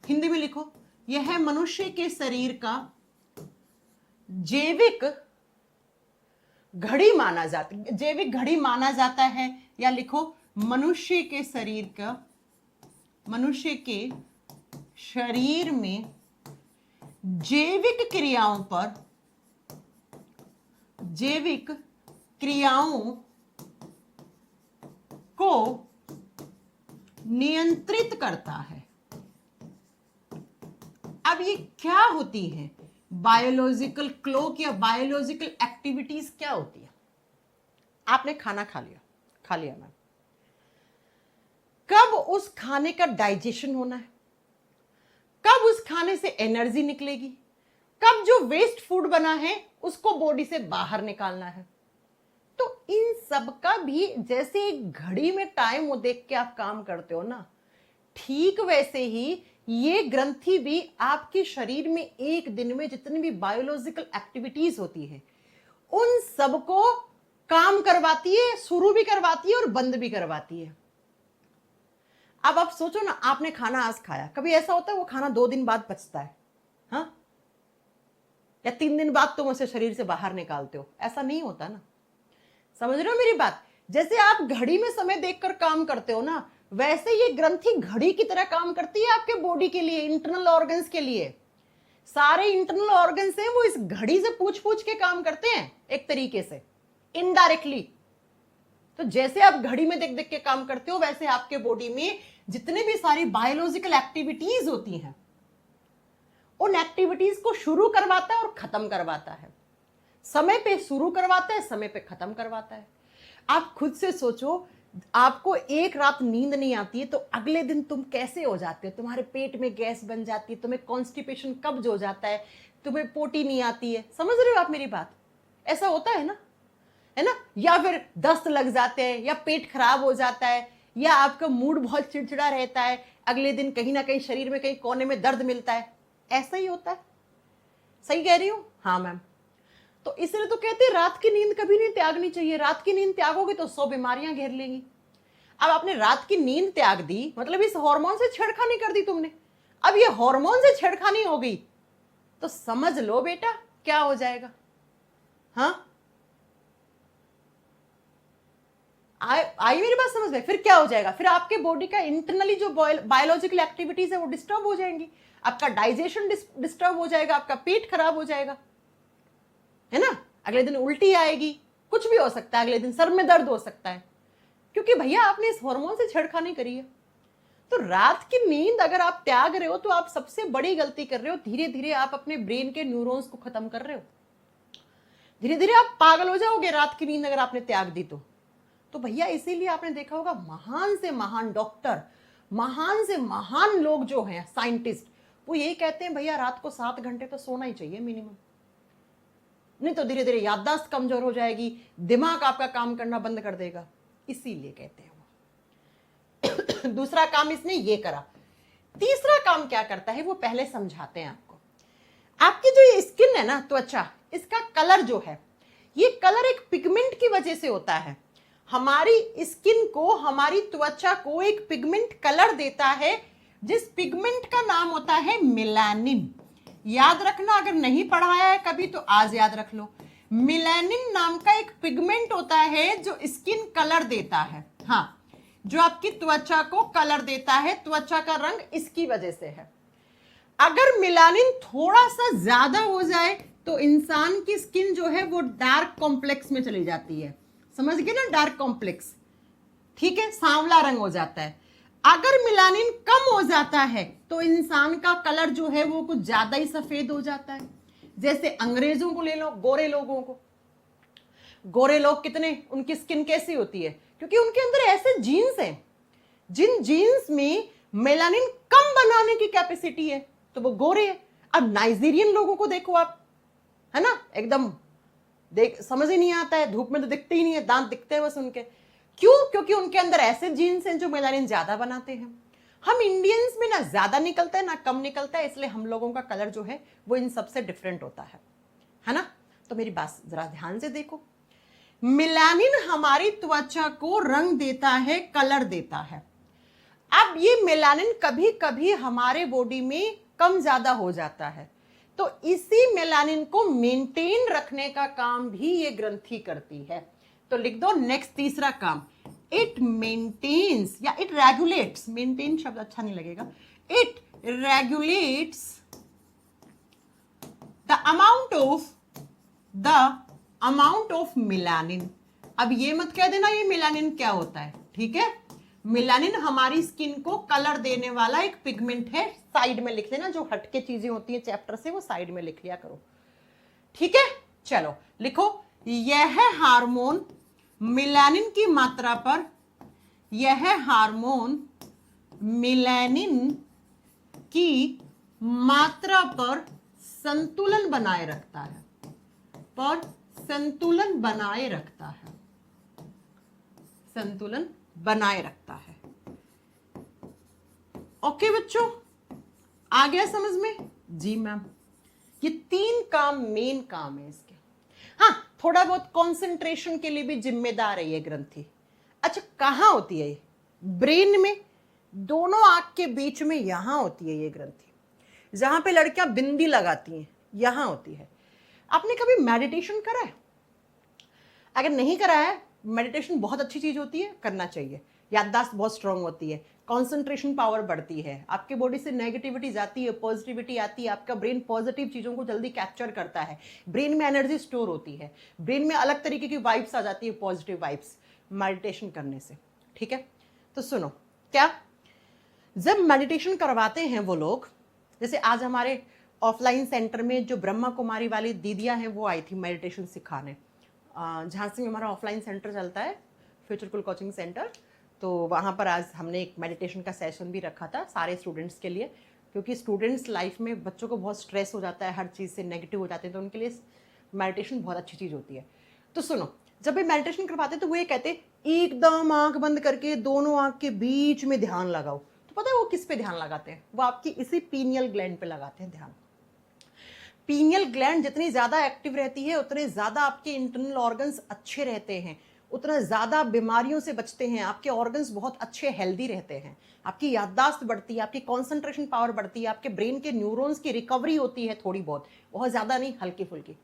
Hindi में लिखो, यह है मनुष्य के शरीर का जैविक घड़ी माना जाता है, जैविक घड़ी माना जाता है, या लिखो मनुष्य के शरीर का, मनुष्य के शरीर में जैविक क्रियाओं पर, जैविक क्रियाओं को नियंत्रित करता है। अब ये क्या होती है बायोलॉजिकल क्लॉक या बायोलॉजिकल एक्टिविटीज क्या होती है? आपने खाना खा लिया मैम, कब उस खाने का डाइजेशन होना है, कब उस खाने से एनर्जी निकलेगी, कब जो वेस्ट फूड बना है उसको बॉडी से बाहर निकालना है। तो इन सब का भी जैसे एक घड़ी में टाइम वो देख के आप काम करते हो ना, ठीक वैसे ही ये ग्रंथि भी आपके शरीर में एक दिन में जितनी भी बायोलॉजिकल एक्टिविटीज होती है उन सबको काम करवाती है, शुरू भी करवाती है और बंद भी करवाती है। अब आप सोचो ना, आपने खाना आज खाया, कभी ऐसा होता है वो खाना 2 दिन बाद पचता है, हाँ, या 3 दिन बाद तुम उसे शरीर से बाहर निकालते हो? ऐसा नहीं होता ना, समझ रहे हो मेरी बात? जैसे आप घड़ी में समय देखकर काम करते हो ना, वैसे ये ग्रंथि घड़ी की तरह काम करती है आपके बॉडी के लिए, इंटरनल ऑर्गन्स के लिए। सारे इंटरनल ऑर्गन्स हैं वो इस घड़ी से पूछ पूछ के काम करते हैं एक तरीके से, इनडायरेक्टली। तो जैसे आप घड़ी में देख देख के काम करते हो, वैसे आपके बॉडी में जितने भी सारी बायोलॉजिकल एक्टिविटीज होती हैं उन एक्टिविटीज को शुरू करवाता है और खत्म करवाता है। समय पे शुरू करवाता है, समय पे खत्म करवाता है। आप खुद से सोचो, आपको एक रात नींद नहीं आती है तो अगले दिन तुम कैसे हो जाते हो? तुम्हारे पेट में गैस बन जाती है, तुम्हें कॉन्स्टिपेशन कब्ज हो जाता है, तुम्हें पोटी नहीं आती है। समझ रहे हो आप मेरी बात? ऐसा होता है ना, है ना? या फिर दस्त लग जाते हैं, या पेट खराब हो जाता है, या आपका मूड बहुत चिड़चिड़ा रहता है, अगले दिन कहीं ना कहीं शरीर में कहीं कोने में दर्द मिलता है। ऐसा ही होता है, सही कह रही हूं? हाँ मैम। तो इसलिए तो कहते हैं रात की नींद कभी नहीं त्यागनी चाहिए। रात की नींद त्यागोगे तो 100 बीमारियां घेर लेंगी। अब आपने रात की नींद त्याग दी, मतलब इस हार्मोन से छेड़खानी कर दी तुमने। अब ये हार्मोन से छेड़खानी हो गई तो समझ लो बेटा क्या हो जाएगा। हाँ, आई मेरी बात समझ में? फिर क्या हो जाएगा? फिर आपके बॉडी का इंटरनली जो बायोलॉजिकल एक्टिविटीज है वो डिस्टर्ब हो जाएंगी, आपका डाइजेशन डिस्टर्ब हो जाएगा, आपका पेट खराब हो जाएगा, है ना। अगले दिन उल्टी आएगी, कुछ भी हो सकता है, अगले दिन सर में दर्द हो सकता है, क्योंकि भैया आपने इस हार्मोन से छेड़खानी करी है। तो रात की नींद अगर आप त्याग रहे हो तो आप सबसे बड़ी गलती कर रहे हो। धीरे धीरे आप अपने ब्रेन के न्यूरॉन्स को खत्म कर रहे हो। धीरे धीरे आप पागल हो जाओगे रात की नींद अगर आपने त्याग दी तो भैया इसीलिए आपने देखा होगा महान से महान डॉक्टर, महान से महान लोग जो हैं साइंटिस्ट, वो यही कहते हैं भैया रात को 7 घंटे तो सोना ही चाहिए मिनिमम, नहीं तो धीरे धीरे याददाश्त कमजोर हो जाएगी, दिमाग आपका काम करना बंद कर देगा। इसीलिए कहते हैं वो। दूसरा काम इसने ये करा। तीसरा काम क्या करता है वो पहले समझाते हैं आपको। आपकी जो ये स्किन है ना, त्वचा, इसका कलर जो है, ये कलर एक पिगमेंट की वजह से होता है। हमारी स्किन को, हमारी त्वचा को एक पिगमेंट कलर देता है, जिस पिगमेंट का नाम होता है मेलानिन। याद रखना, अगर नहीं पढ़ाया है कभी तो आज याद रख लो। मेलानिन नाम का एक पिगमेंट होता है जो स्किन कलर देता है। हाँ, जो आपकी त्वचा को कलर देता है, त्वचा का रंग इसकी वजह से है। अगर मेलानिन थोड़ा सा ज्यादा हो जाए तो इंसान की स्किन जो है वो डार्क कॉम्प्लेक्स में चली जाती है। समझ गए ना, डार्क कॉम्प्लेक्स, ठीक है, सांवला रंग हो जाता है। अगर मेलानिन कम हो जाता है तो इंसान का कलर जो है वो कुछ ज्यादा ही सफेद हो जाता है। जैसे अंग्रेजों को ले लो, गोरे लोगों को। गोरे लोग कितने, उनकी स्किन कैसी होती है? क्योंकि उनके अंदर ऐसे जीन्स हैं, जिन जीन्स में मेलानिन कम बनाने की कैपेसिटी है, तो वो गोरे हैं। अब नाइजीरियन लोगों को देखो आप, है ना, एकदम देख समझ ही नहीं आता है, धूप में तो दिखते ही नहीं है, दांत दिखते हैं बस उनके। क्यों? क्योंकि उनके अंदर ऐसे जीन्स हैं जो मेलानिन ज्यादा बनाते हैं। हम इंडियंस में ना ज्यादा निकलता है ना कम निकलता है, इसलिए हम लोगों का कलर जो है वो इन सबसे डिफरेंट होता है ना। तो मेरी बात जरा ध्यान से देखो। मेलानिन हमारी त्वचा को रंग देता है, कलर देता है। अब ये मेलानिन कभी कभी हमारे बॉडी में कम ज्यादा हो जाता है, तो इसी मेलानिन को मेंटेन रखने का काम भी ये ग्रंथि करती है। तो लिख दो नेक्स्ट तीसरा काम, इट मेंटेन्स या इट रेगुलेट्स, मेंटेन शब्द अच्छा नहीं लगेगा, it regulates the amount of melanin. अब ये मत कह देना ये मेलानिन क्या होता है, ठीक है। मेलानिन हमारी स्किन को कलर देने वाला एक पिगमेंट है। साइड में लिख लेना, जो हटके चीजें होती हैं चैप्टर से वो साइड में लिख लिया करो, ठीक है। चलो लिखो, यह हार्मोन मेलानिन की मात्रा पर, यह हार्मोन मेलानिन की मात्रा पर संतुलन बनाए रखता है, पर संतुलन बनाए रखता है, संतुलन बनाए रखता है। ओके बच्चों, आ गया समझ में? जी मैम। ये 3 काम मेन काम है इसके। हाँ, थोड़ा बहुत कंसंट्रेशन के लिए भी जिम्मेदार है ये ग्रंथि। अच्छा, कहां होती है ये? ब्रेन में, दोनों आंख के बीच में, यहां होती है ये ग्रंथि, जहां पे लड़कियां बिंदी लगाती हैं, यहां होती है। आपने कभी मेडिटेशन करा है? अगर नहीं करा है, मेडिटेशन बहुत अच्छी चीज होती है, करना चाहिए। याददाश्त बहुत स्ट्रांग होती है, कंसंट्रेशन पावर बढ़ती है, आपके बॉडी से नेगेटिविटी जाती है, पॉजिटिविटी आती है, आपका ब्रेन पॉजिटिव चीजों को जल्दी कैप्चर करता है, ब्रेन में एनर्जी स्टोर होती है, ब्रेन में अलग तरीके की वाइब्स आ जाती है, पॉजिटिव वाइब्स, मेडिटेशन करने से, ठीक है। तो सुनो, क्या जब मेडिटेशन करवाते हैं वो लोग, जैसे आज हमारे ऑफलाइन सेंटर में जो ब्रह्मा कुमारी वाली दीदियां हैं वो आई थी मेडिटेशन सिखाने। झांसी में हमारा ऑफलाइन सेंटर चलता है, फ्यूचर कूल कोचिंग सेंटर, तो वहाँ पर आज हमने एक मेडिटेशन का सेशन भी रखा था सारे स्टूडेंट्स के लिए, क्योंकि स्टूडेंट्स लाइफ में बच्चों को बहुत स्ट्रेस हो जाता है, हर चीज़ से नेगेटिव हो जाते हैं, तो उनके लिए मेडिटेशन बहुत अच्छी चीज़ होती है। तो सुनो, जब ये मेडिटेशन करवाते तो वो ये कहते एकदम आंख बंद करके दोनों आंख के बीच में ध्यान लगाओ। तो पता है वो किस पे ध्यान लगाते हैं? वो आपकी इसी पीनियल ग्लैंड पे लगाते हैं ध्यान। पीनियल ग्लैंड जितनी ज्यादा एक्टिव रहती है उतने ज्यादा आपके इंटरनल ऑर्गन्स अच्छे रहते हैं, उतना ज्यादा बीमारियों से बचते हैं, आपके ऑर्गन्स बहुत अच्छे हेल्दी रहते हैं, आपकी याददाश्त बढ़ती है, आपकी कॉन्सेंट्रेशन पावर बढ़ती है, आपके ब्रेन के न्यूरॉन्स की रिकवरी होती है थोड़ी बहुत ज्यादा नहीं, हल्की फुल्की,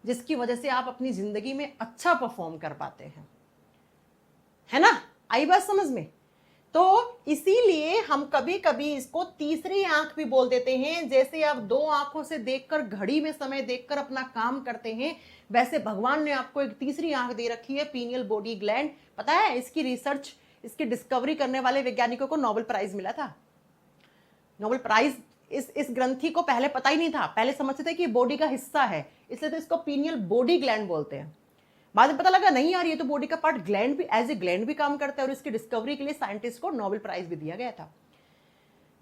जिसकी वजह से आप अपनी जिंदगी में अच्छा परफॉर्म कर पाते हैं। है ना, आई बात समझ में? तो इसीलिए हम कभी कभी इसको तीसरी आंख भी बोल देते हैं। जैसे आप दो आंखों से देखकर, घड़ी में समय देखकर अपना काम करते हैं, वैसे भगवान ने आपको एक तीसरी आंख दे रखी है, पीनियल बॉडी ग्लैंड। पता है, इसकी रिसर्च, इसकी डिस्कवरी करने वाले वैज्ञानिकों को नोबेल प्राइज मिला था। नोबेल प्राइज इस ग्रंथि को पहले पता ही नहीं था, पहले समझते थे कि बॉडी का हिस्सा है, इसलिए तो इसको पीनियल बॉडी ग्लैंड बोलते हैं। बाद में पता लगा नहीं यार, ये तो बॉडी का पार्ट, ग्लैंड भी एज ए ग्लैंड भी काम करता है, और इसकी डिस्कवरी के लिए साइंटिस्ट को नोबेल प्राइज भी दिया गया था।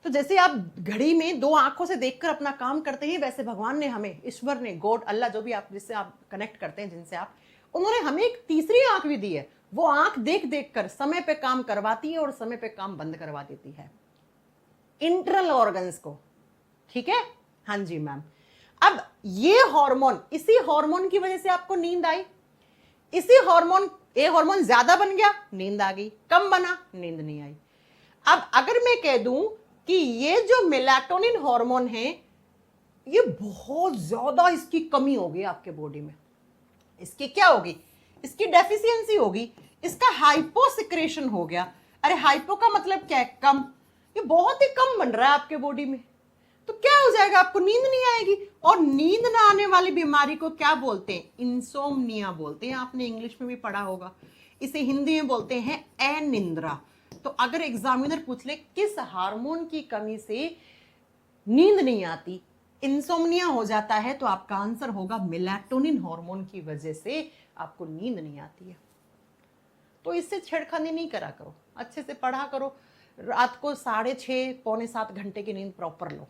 तो जैसे आप घड़ी में दो आंखों से देखकर अपना काम करते हैं, वैसे भगवान ने हमें, ईश्वर ने, गॉड, अल्लाह, जो भी आप जिससे आप कनेक्ट करते हैं, जिनसे आप, उन्होंने हमें एक तीसरी आंख भी दी है। वो आंख देख देख कर समय पे काम करवाती है और समय पे काम बंद करवा देती है इंटरनल ऑर्गन्स को। ठीक है, हाँ जी मैम। अब ये हार्मोन, इसी हार्मोन की वजह से आपको नींद आई, इसी हार्मोन, ये हार्मोन ज्यादा बन गया, नींद आ गई, कम बना, नींद नहीं आई। अब अगर मैं कह दूं कि ये जो मेलाटोनिन हार्मोन है, ये बहुत ज्यादा इसकी कमी होगी आपके बॉडी में, इसकी क्या होगी, इसकी डेफिशिएंसी होगी, इसका हाइपोसिक्रेशन हो गया। अरे हाइपो का मतलब क्या है, कम, ये बहुत ही कम बन रहा है आपके बॉडी में, तो क्या हो जाएगा, आपको नींद नहीं आएगी। और नींद ना आने वाली बीमारी को क्या बोलते हैं, इंसोम्निया बोलते हैं। आपने इंग्लिश में भी पढ़ा होगा, इसे हिंदी में बोलते हैं अनिद्रा। तो अगर एग्जामिनर पूछ ले किस हार्मोन की कमी से नींद नहीं आती, इंसोम्निया हो जाता है, तो आपका आंसर होगा मेलाटोनिन हार्मोन की वजह से आपको नींद नहीं आती है। तो इससे छेड़खानी नहीं करा करो, अच्छे से पढ़ा करो, रात को 6:30 पौने 7 घंटे की नींद प्रॉपर लो,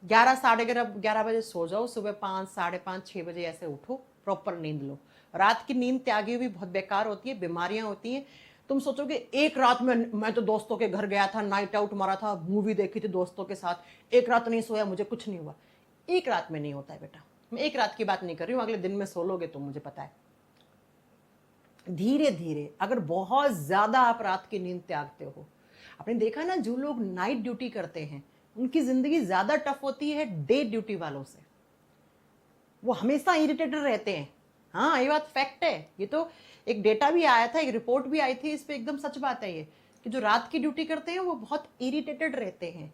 11 साढ़े 11 बजे सो जाओ, सुबह 5 साढ़े 5 6 बजे ऐसे उठो, प्रॉपर नींद लो। रात की नींद त्यागी हुई बहुत बेकार होती है, बीमारियां होती हैं। तुम सोचोगे एक रात में मैं तो दोस्तों के घर गया था, नाइट आउट मारा था, मूवी देखी थी दोस्तों के साथ, एक रात नहीं सोया, मुझे कुछ नहीं हुआ। एक रात में नहीं होता है बेटा, मैं एक रात की बात नहीं कर रही हूँ, अगले दिन में सो लोगे तो मुझे पता है। धीरे धीरे, अगर बहुत ज्यादा आप रात की नींद त्यागते हो, आपने देखा ना, जो लोग नाइट ड्यूटी करते हैं उनकी जिंदगी ज्यादा टफ होती है डे ड्यूटी वालों से, वो हमेशा इरिटेटेड रहते हैं। हाँ, ये बात फैक्ट है, ये तो एक डेटा भी आया था, एक रिपोर्ट भी आई थी इस पे, एकदम सच बात है ये, कि जो रात की ड्यूटी करते हैं वो बहुत इरिटेटेड रहते हैं,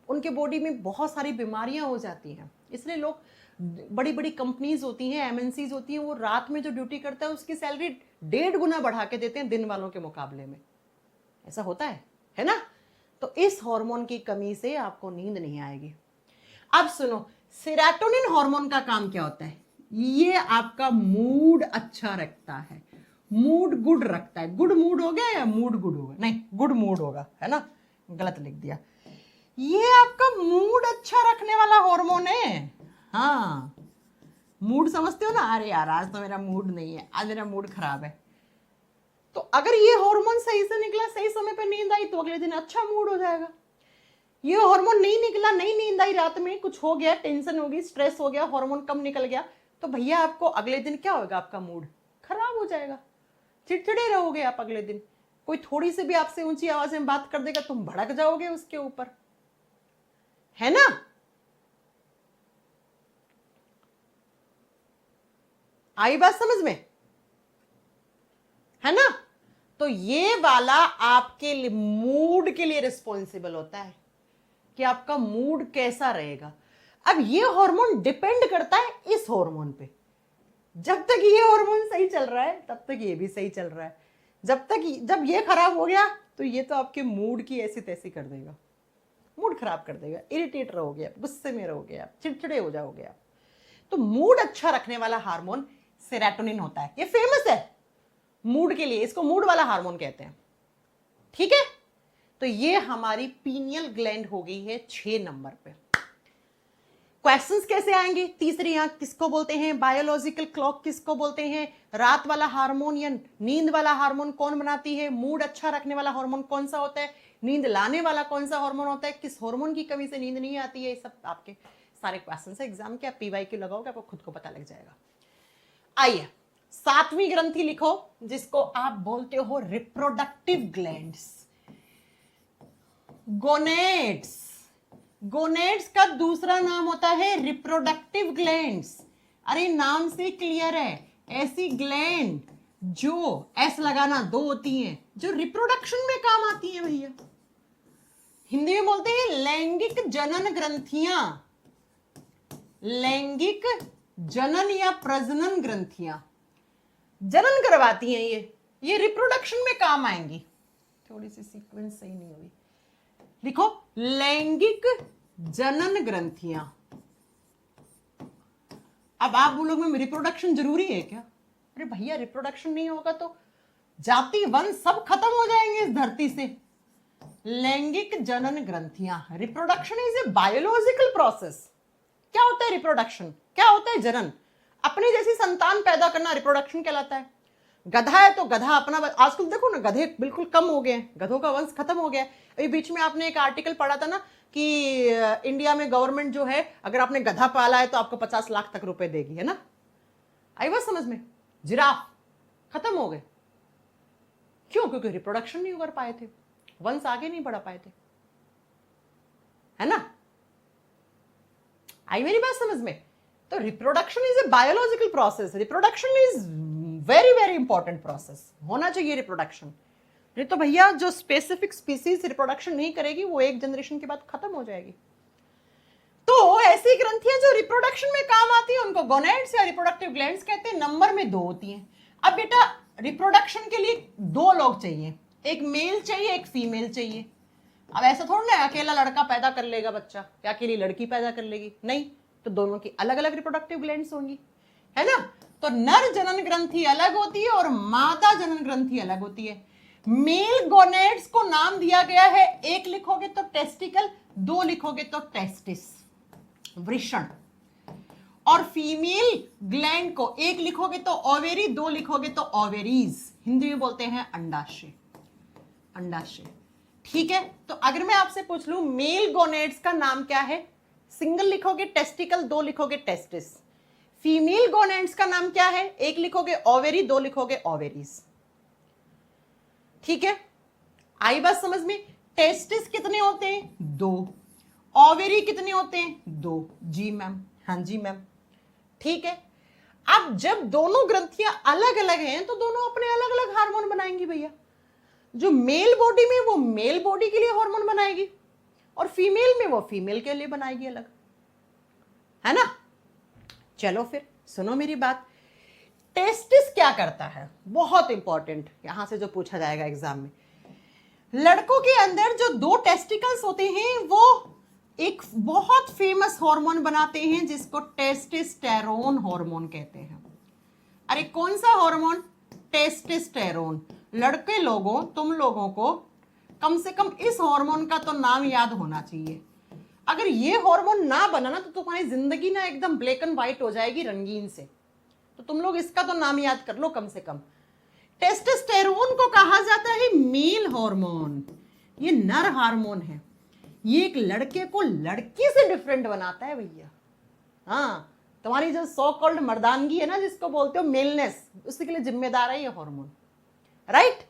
उनके बॉडी में बहुत सारी बीमारियां हो जाती हैं। इसलिए लोग, बड़ी बड़ी कंपनीज होती हैं, एमएनसीज होती हैं, वो रात में जो ड्यूटी करता है उसकी सैलरी 1.5 गुना बढ़ा के देते हैं दिन वालों के मुकाबले में। ऐसा होता है ना। तो इस हार्मोन की कमी से आपको नींद नहीं आएगी। अब सुनो, सेरोटोनिन हार्मोन का काम क्या होता है, ये आपका मूड अच्छा रखता है, मूड गुड रखता है। गुड मूड हो गया या मूड गुड होगा, नहीं गुड मूड होगा, है ना, गलत लिख दिया। ये आपका मूड अच्छा रखने वाला हार्मोन है। हाँ, मूड समझते हो ना, अरे यार आज तो मेरा मूड नहीं है, आज मेरा मूड खराब है, तो अगर ये हार्मोन सही से निकला, सही समय पे नींद आई, तो अगले दिन अच्छा मूड हो जाएगा। ये हार्मोन नहीं निकला, नहीं नींद आई, रात में कुछ हो गया, टेंशन होगी, स्ट्रेस हो गया, हार्मोन कम निकल गया, तो भैया आपको अगले दिन क्या होगा, आपका मूड खराब हो जाएगा, चिड़चिड़े रहोगे आप अगले दिन। कोई थोड़ी सी भी आपसे ऊंची आवाज में बात कर देगा, तुम भड़क जाओगे उसके ऊपर, है ना। आई बात समझ में, है ना। तो ये वाला आपके लिए, मूड के लिए रिस्पॉन्सिबल होता है कि आपका मूड कैसा रहेगा। अब ये हार्मोन डिपेंड करता है इस हार्मोन पे। जब तक ये हार्मोन सही चल रहा है तब तक ये भी सही चल रहा है, जब ये खराब हो गया तो ये तो आपके मूड की ऐसी तैसी कर देगा, मूड खराब कर देगा, इरिटेट रहोगे आप, गुस्से में रहोगे आप, चिड़चिड़े हो जाओगे आप। तो मूड अच्छा रखने वाला हार्मोन सेरोटोनिन होता है, ये फेमस है मूड के लिए, इसको मूड वाला हार्मोन कहते हैं। ठीक है, तो ये हमारी पीनियल ग्लैंड हो गई है 6 नंबर पे। क्वेश्चंस कैसे आएंगे, तीसरी आंख किसको बोलते हैं, बायोलॉजिकल क्लॉक किसको बोलते हैं, रात वाला हार्मोन या नींद वाला हार्मोन कौन बनाती है, मूड अच्छा रखने वाला हार्मोन कौन सा होता है, नींद लाने वाला कौन सा हार्मोन होता है, किस हार्मोन की कमी से नींद नहीं आती है, ये सब आपके सारे क्वेश्चन है एग्जाम के, आप PYQ लगाओगे आपको खुद को पता लग जाएगा। आइए 7वीं ग्रंथि लिखो जिसको आप बोलते हो रिप्रोडक्टिव ग्लैंड्स, गोनेड्स। गोनेड्स का दूसरा नाम होता है रिप्रोडक्टिव ग्लैंड्स। अरे नाम से क्लियर है, ऐसी ग्लैंड जो एस लगाना 2 होती हैं जो रिप्रोडक्शन में काम आती हैं भैया। हिंदी में बोलते हैं लैंगिक जनन ग्रंथियां, लैंगिक जनन या प्रजनन ग्रंथियां जनन करवाती हैं, ये रिप्रोडक्शन में काम आएंगी। थोड़ी सी सीक्वेंस सही नहीं हुई, लिखो लैंगिक जनन ग्रंथियां। अब आप बोलोगे रिप्रोडक्शन जरूरी है क्या? अरे भैया रिप्रोडक्शन नहीं होगा तो जाति वंश सब खत्म हो जाएंगे इस धरती से। लैंगिक जनन ग्रंथियां, reproduction is a biological process. क्या होता है रिप्रोडक्शन, क्या होता है जनन? अपनी जैसी संतान पैदा करना रिप्रोडक्शन कहलाता है। गधा है तो गधा अपना, आजकल देखो ना गधे बिल्कुल कम हो गए हैं, गधों का वंश खत्म हो गया है। अभी बीच में आपने एक आर्टिकल पढ़ा था ना कि इंडिया में गवर्नमेंट जो है अगर आपने गधा पाला है तो आपको 50 लाख तक रुपए देगी, है ना? आई बात समझ में? जिराफ खत्म हो गए, क्यों? क्योंकि रिप्रोडक्शन नहीं कर पाए थे, वंश आगे नहीं बढ़ा पाए थे, है ना? आई मेरी बात समझ में? तो reproduction is a biological process, reproduction is very very important process, होना चाहिए रिप्रोडक्शन। नहीं तो भैया जो स्पेसिफिक स्पीसीज रिप्रोडक्शन नहीं करेगी वो एक जनरेशन के बाद खत्म हो जाएगी। तो ऐसी ग्रंथियां जो रिप्रोडक्शन में काम आती है उनको गोनेड्स या रिप्रोडक्टिव ग्लैंड्स कहते हैं। नंबर में 2 होती हैं। अब बेटा रिप्रोडक्शन के लिए 2 लोग चाहिए, एक मेल चाहिए एक फीमेल चाहिए। अब ऐसा थोड़ा ना अकेला लड़का पैदा कर लेगा बच्चा या अकेली लड़की पैदा कर लेगी, नहीं, तो दोनों की अलग अलग रिप्रोडक्टिव ग्लैंड्स होंगी, है ना? तो नर जनन ग्रंथि अलग होती है और मादा जनन ग्रंथि अलग होती है। मेल गोनेड्स को नाम दिया गया है, 1 लिखोगे तो टेस्टिकल, 2 लिखोगे तो टेस्टिस, वृषण। और फीमेल ग्लैंड को 1 लिखोगे तो ओवेरी, 2 लिखोगे तो ओवेरीज, हिंदी में बोलते हैं अंडाशय, अंडाशय। ठीक है, तो अगर मैं आपसे पूछ लूं मेल गोनेड्स का नाम क्या है, सिंगल लिखोगे टेस्टिकल, 2 लिखोगे टेस्टिस। फीमेल गोनेड्स का नाम क्या है, 1 लिखोगे ओवेरी, 2 लिखोगे ओवेरीज। ठीक है, आई बात समझ में? टेस्टिस कितने होते हैं? 2। ओवेरी कितने होते हैं? 2। जी मैम, हाँ जी मैम। ठीक है, अब जब दोनों ग्रंथियां अलग अलग हैं तो दोनों अपने अलग अलग हार्मोन बनाएंगी भैया। जो मेल बॉडी में वो मेल बॉडी के लिए हार्मोन बनाएगी और फीमेल में वो फीमेल के लिए बनाएगी अलग, है ना? चलो फिर सुनो मेरी बात। टेस्टिस क्या करता है, बहुत इंपॉर्टेंट, यहां से जो पूछा जाएगा एग्जाम में। लड़कों के अंदर जो 2 टेस्टिकल्स होते हैं वो एक बहुत फेमस हार्मोन बनाते हैं जिसको टेस्टोस्टेरोन हार्मोन कहते हैं। अरे कौन सा हार्मोन? टेस्टोस्टेरोन। लड़के लोगों, तुम लोगों को कम से कम इस हार्मोन का तो नाम याद होना चाहिए। अगर ये हार्मोन ना बना ना तो तुम्हारी जिंदगी ना एकदम ब्लैक एंड व्हाइट हो जाएगी, रंगीन से। तो तुम लोग इसका तो नाम याद कर लो कम से कम। टेस्टोस्टेरोन को कहा जाता है मेल हार्मोन, ये नर हार्मोन है। ये एक लड़के को लड़की से डिफरेंट बनाता है भैया। हाँ, तुम्हारी जो सो कॉल्ड मर्दानगी है ना, जिसको बोलते हो मेलनेस, उसके लिए जिम्मेदार है ये हार्मोन, राइट?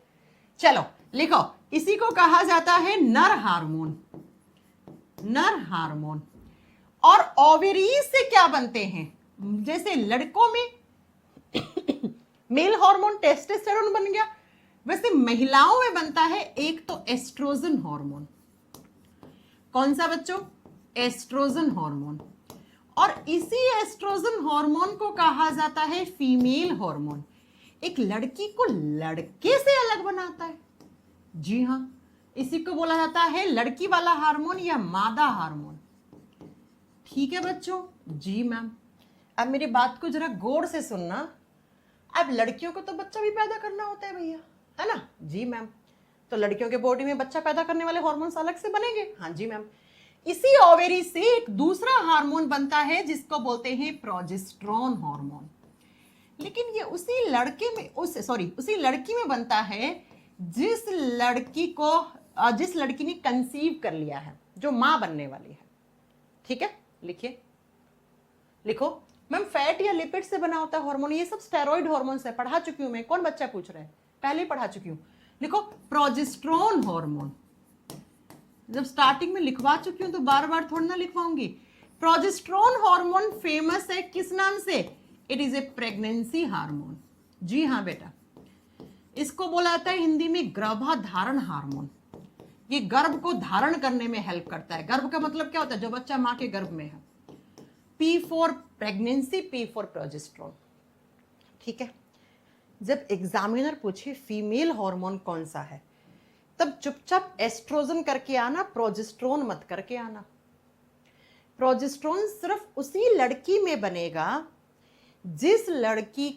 चलो लिखो, इसी को कहा जाता है नर हार्मोन, नर हार्मोन। और ओवेरीज से क्या बनते हैं? जैसे लड़कों में मेल हार्मोन टेस्टोस्टेरोन बन गया, वैसे महिलाओं में बनता है एक तो एस्ट्रोजन हार्मोन। कौन सा बच्चों? Estrogen hormone. और इसी एस्ट्रोजन हार्मोन को कहा जाता है फीमेल हार्मोन। एक लड़की को लड़के से अलग बनाता है। जी हाँ, इसी को बोला जाता है लड़की वाला हार्मोन या मादा हार्मोन। ठीक है बच्चों? जी मैम। अब मेरी बात को जरा गौर से सुनना। अब लड़कियों को तो बच्चा भी पैदा करना होता है भैया, है ना? जी मैम। तो लड़कियों के बॉडी में बच्चा पैदा करने वाले हार्मोन्स अलग से बनेंगे? हाँ जी मैम। इसी ओवेरी से एक दूसरा हार्मोन बनता है जिसको बोलते हैं प्रोजेस्टेरोन हार्मोन। लेकिन ये उसी लड़की में बनता है जिस लड़की ने कंसीव कर लिया है, जो मां बनने वाली है। ठीक है, लिखिए लिखो मैम, फैट या लिपिड से बना होता है हार्मोन, ये सब स्टेरॉइड हार्मोन्स है, पढ़ा चुकी हूं मैं। कौन बच्चा पूछ रहा है? पहले ही पढ़ा चुकी हूं। लिखो प्रोजेस्टेरोन हार्मोन। जब स्टार्टिंग में लिखवा चुकी हूं तो बार बार थोड़ा ना लिखवाऊंगी। प्रोजेस्टेरोन हार्मोन फेमस है किस नाम से? It is a pregnancy hormone. जी हाँ बेटा, इसको बोला जाता है हिंदी में गर्भाधारण हार्मोन। ये गर्भ को धारण करने में हेल्प करता है। गर्भ का मतलब क्या होता है? जो बच्चा मां के गर्भ में है। P for pregnancy, P for progesterone. ठीक है, जब एग्जामिनर पूछे फीमेल हार्मोन कौन सा है, तब चुपचाप एस्ट्रोजन करके आना, प्रोजेस्टेरोन मत करके आना। प्रोजेस्टेरोन सिर्फ उसी लड़की में बनेगा जिस लड़की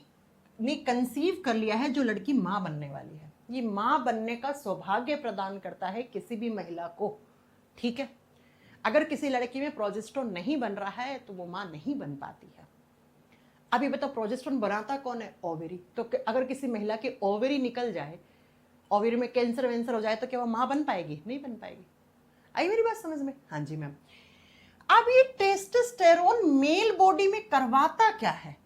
ने कंसीव कर लिया है, जो लड़की मां बनने वाली है। ये मां बनने का सौभाग्य प्रदान करता है किसी भी महिला को। ठीक है, अगर किसी लड़की में प्रोजेस्टेरोन नहीं बन रहा है तो वो मां नहीं बन पाती है। अभी बताओ प्रोजेस्टेरोन बनाता कौन है? ओवेरी। तो अगर किसी महिला के ओवेरी निकल जाए, ओवेरी में कैंसर वेंसर हो जाए, तो क्या वो मां बन पाएगी? नहीं बन पाएगी। आई मेरी बात समझ में? हाँ जी मैम। अब ये टेस्टोस्टेरोन मेल बॉडी में करवाता क्या है?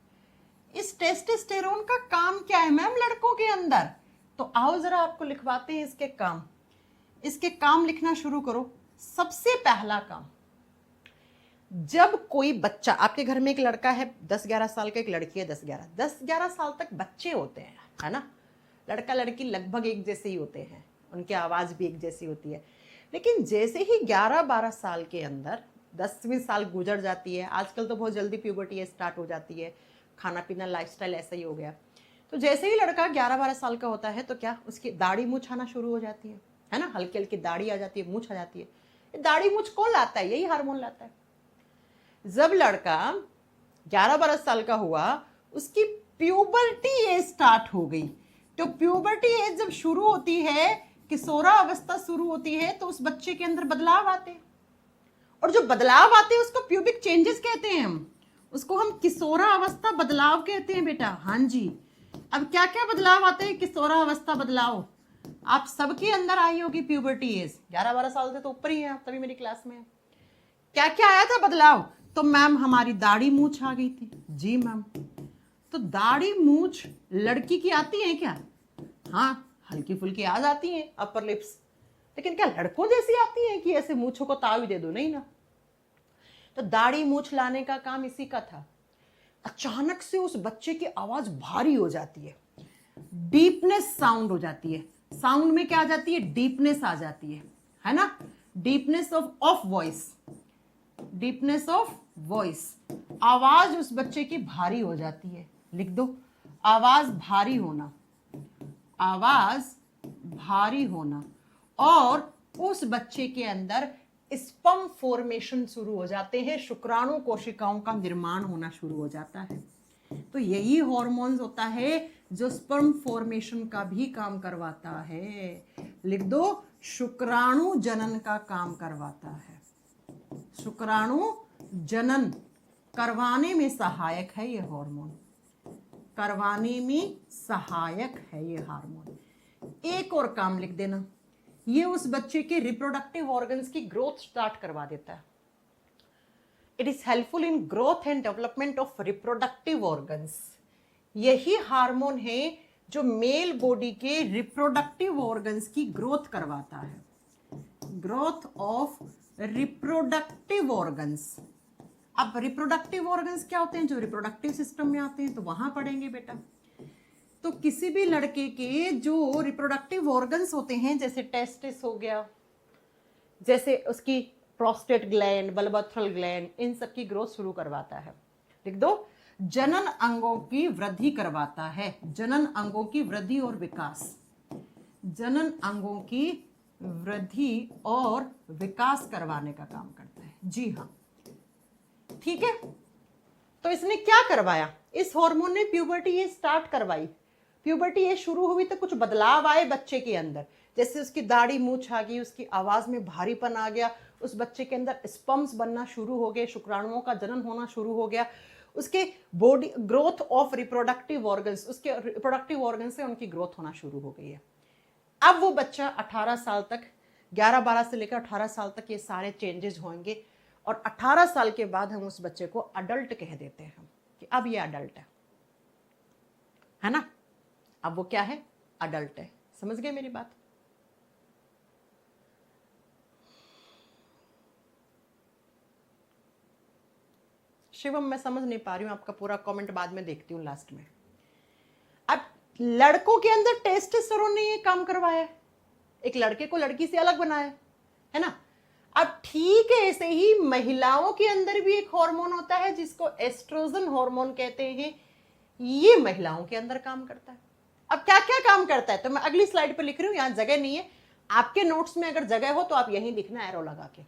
इस टेस्टोस्टेरोन का काम क्या है मैम लड़कों के अंदर? तो आओ जरा आपको लिखवाते हैं इसके काम। इसके काम लिखना शुरू करो। सबसे पहला काम, जब कोई बच्चा, आपके घर में एक लड़का है 10-11 साल का, एक लड़की है 10-11 साल तक बच्चे होते हैं, है ना? लड़का लड़की लगभग एक जैसे ही होते हैं, उनकी आवाज़ भी एक जैसी होती है। लेकिन जैसे ही 11-12 साल के अंदर 10वीं साल गुजर जाती है, आजकल तो बहुत जल्दी प्यूबर्टी स्टार्ट हो जाती है, खाना पीना लाइफस्टाइल ऐसा ही हो गया। तो जैसे ही लड़का 11-12 साल का होता है तो क्या उसकी दाढ़ी मूछ आना शुरू हो जाती है ना? हल्की हल्की दाढ़ी आ जाती है, मूछ आ जाती है। दाढ़ी मूछ कौन लाता है? यही हार्मोन लाता है। जब लड़का 11-12 साल का हुआ, उसकी प्यूबर्टी एज स्टार्ट हो गई। तो प्यूबर्टी एज जब शुरू होती है, किशोरा अवस्था शुरू होती है, तो उस बच्चे के अंदर बदलाव आते हैं। और जो बदलाव आते हैं उसको प्यूबिक चेंजेस कहते हैं। हम उसको हम किशोरा अवस्था बदलाव कहते हैं बेटा। हाँ जी। अब क्या क्या बदलाव आते हैं किशोरा अवस्था बदलाव? आप सबके अंदर आई होगी प्यूबर्टी एज। 11-12 साल से तो ऊपर ही है, तभी मेरी क्लास में है। क्या क्या आया था बदलाव? तो मैम हमारी दाढ़ी मूछ आ गई थी। जी मैम। तो दाढ़ी मूछ लड़की की आती है क्या? हाँ, हल्की फुल्की आ जाती हैं अपर लिप्स, लेकिन क्या लड़कों जैसी आती हैं कि ऐसे मूछों को ताव दे दो? नहीं ना। तो दाढ़ी मूछ लाने का काम इसी का था। अचानक से उस बच्चे की आवाज भारी हो जाती है, डीपनेस साउंड हो जाती है। साउंड में क्या आ जाती है? डीपनेस आ जाती है ना? Deepness of voice, deepness of voice. आवाज उस बच्चे की भारी हो जाती है। लिख दो, आवाज भारी होना, आवाज भारी होना। और उस बच्चे के अंदर स्पर्म फॉर्मेशन शुरू हो जाते हैं, शुक्राणु कोशिकाओं का निर्माण होना शुरू हो जाता है। तो यही हार्मोन्स होता है जो स्पर्म फॉर्मेशन का भी काम करवाता है। लिख दो, शुक्राणु जनन का काम करवाता है। शुक्राणु जनन करवाने में सहायक है ये हार्मोन, करवाने में सहायक है ये हार्मोन। एक और काम लिख देना, ये उस बच्चे के रिप्रोडक्टिव ऑर्गन्स की ग्रोथ स्टार्ट करवा देता है। It is helpful in growth and development of reproductive organs. यही हार्मोन है जो मेल बॉडी के रिप्रोडक्टिव ऑर्गन्स की ग्रोथ करवाता है। Growth of reproductive organs. अब रिप्रोडक्टिव ऑर्गन्स क्या होते हैं? जो रिप्रोडक्टिव सिस्टम में आते हैं, तो वहां पढ़ेंगे बेटा। तो किसी भी लड़के के जो रिप्रोडक्टिव ऑर्गन्स होते हैं, जैसे टेस्टिस हो गया, जैसे उसकी प्रोस्टेट ग्लैंड, बल्बोथ्रल ग्लैंड, इन सब की ग्रोथ शुरू करवाता है। लिख दो, जनन अंगों की वृद्धि करवाता है। जनन अंगों की वृद्धि और विकास, जनन अंगों की वृद्धि और विकास करवाने का काम करता है। जी हाँ, ठीक है। तो इसने क्या करवाया? इस हार्मोन ने प्यूबर्टी ये स्टार्ट करवाई। प्यूबर्टी ये शुरू हुई तो कुछ बदलाव आए बच्चे के अंदर, जैसे उसकी दाढ़ी मूछ आ गई, उसकी आवाज में भारीपन आ गया, उस बच्चे के अंदर स्पर्म्स बनना शुरू हो गए, शुक्राणुओं का जनन होना शुरू हो गया, उसके body growth of reproductive organs, उसके रिप्रोडक्टिव ऑर्गन से उनकी ग्रोथ होना शुरू हो गई है। अब वो बच्चा 18 साल तक, 11-12 से लेकर 18 साल तक ये सारे चेंजेस होंगे और 18 साल के बाद हम उस बच्चे को अडल्ट कह देते हैं कि अब ये अडल्ट है ना, अब वो क्या है, अडल्ट है। समझ गए मेरी बात? शिवम मैं समझ नहीं पा रही हूं आपका पूरा कमेंट, बाद में देखती हूं लास्ट में। अब लड़कों के अंदर टेस्टोस्टेरोन ने ये काम करवाया है, एक लड़के को लड़की से अलग बनाया है ना। अब ठीक है, ऐसे ही महिलाओं के अंदर भी एक हार्मोन होता है जिसको एस्ट्रोजन हार्मोन कहते हैं, ये महिलाओं के अंदर काम करता है। अब क्या क्या काम करता है तो मैं अगली स्लाइड पे लिख रही हूँ, यहाँ जगह नहीं है, आपके नोट्स में अगर जगह हो तो आप यहीं लिखना एरो लगा के,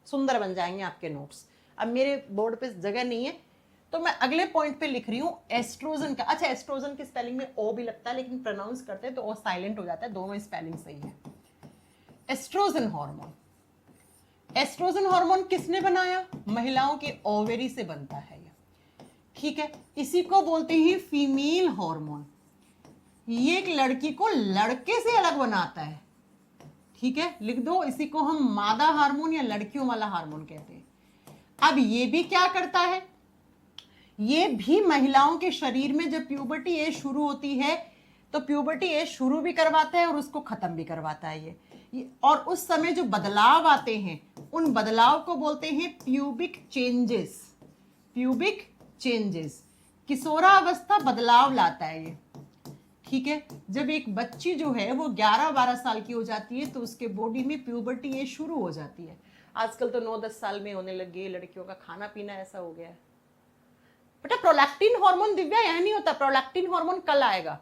सुंदर बन जाएंगे आपके नोट्स। अब मेरे बोर्ड पे जगह नहीं है तो मैं अगले पॉइंट पे लिख रही हूँ एस्ट्रोजन का। अच्छा, एस्ट्रोजन की स्पेलिंग में ओ भी लगता है लेकिन प्रोनाउंस करते हैं तो ओ साइलेंट हो जाता है, दोनों स्पेलिंग सही है। एस्ट्रोजन हार्मोन, एस्ट्रोजन हार्मोन किसने बनाया, महिलाओं के ओवेरी से बनता है ये, ठीक है। इसी को बोलते हैं फीमेल हार्मोन। ये एक लड़की को लड़के से अलग बनाता है, ठीक है, लिख दो। इसी को हम मादा हार्मोन या लड़कियों वाला हार्मोन कहते हैं। अब ये भी क्या करता है, ये भी महिलाओं के शरीर में जब प्यूबर्टी एज शुरू होती है तो प्यूबर्टी एज शुरू भी करवाता है और उसको खत्म भी करवाता है ये। और उस समय जो बदलाव आते हैं उन बदलाव को बोलते हैं प्यूबिक चेंजेस। प्यूबिक चेंजेस, किशोरावस्था बदलाव लाता है ये, ठीक है। जब एक बच्ची जो है वो 11-12 साल की हो जाती है तो उसके बॉडी में प्यूबर्टी एज शुरू हो जाती है। आजकल तो 9-10 साल में होने लगी है, लड़कियों का खाना पीना ऐसा हो गया है। बेटा प्रोलैक्टिन हार्मोन दिव्या यह नहीं होता, प्रोलैक्टिन हार्मोन कल आएगा,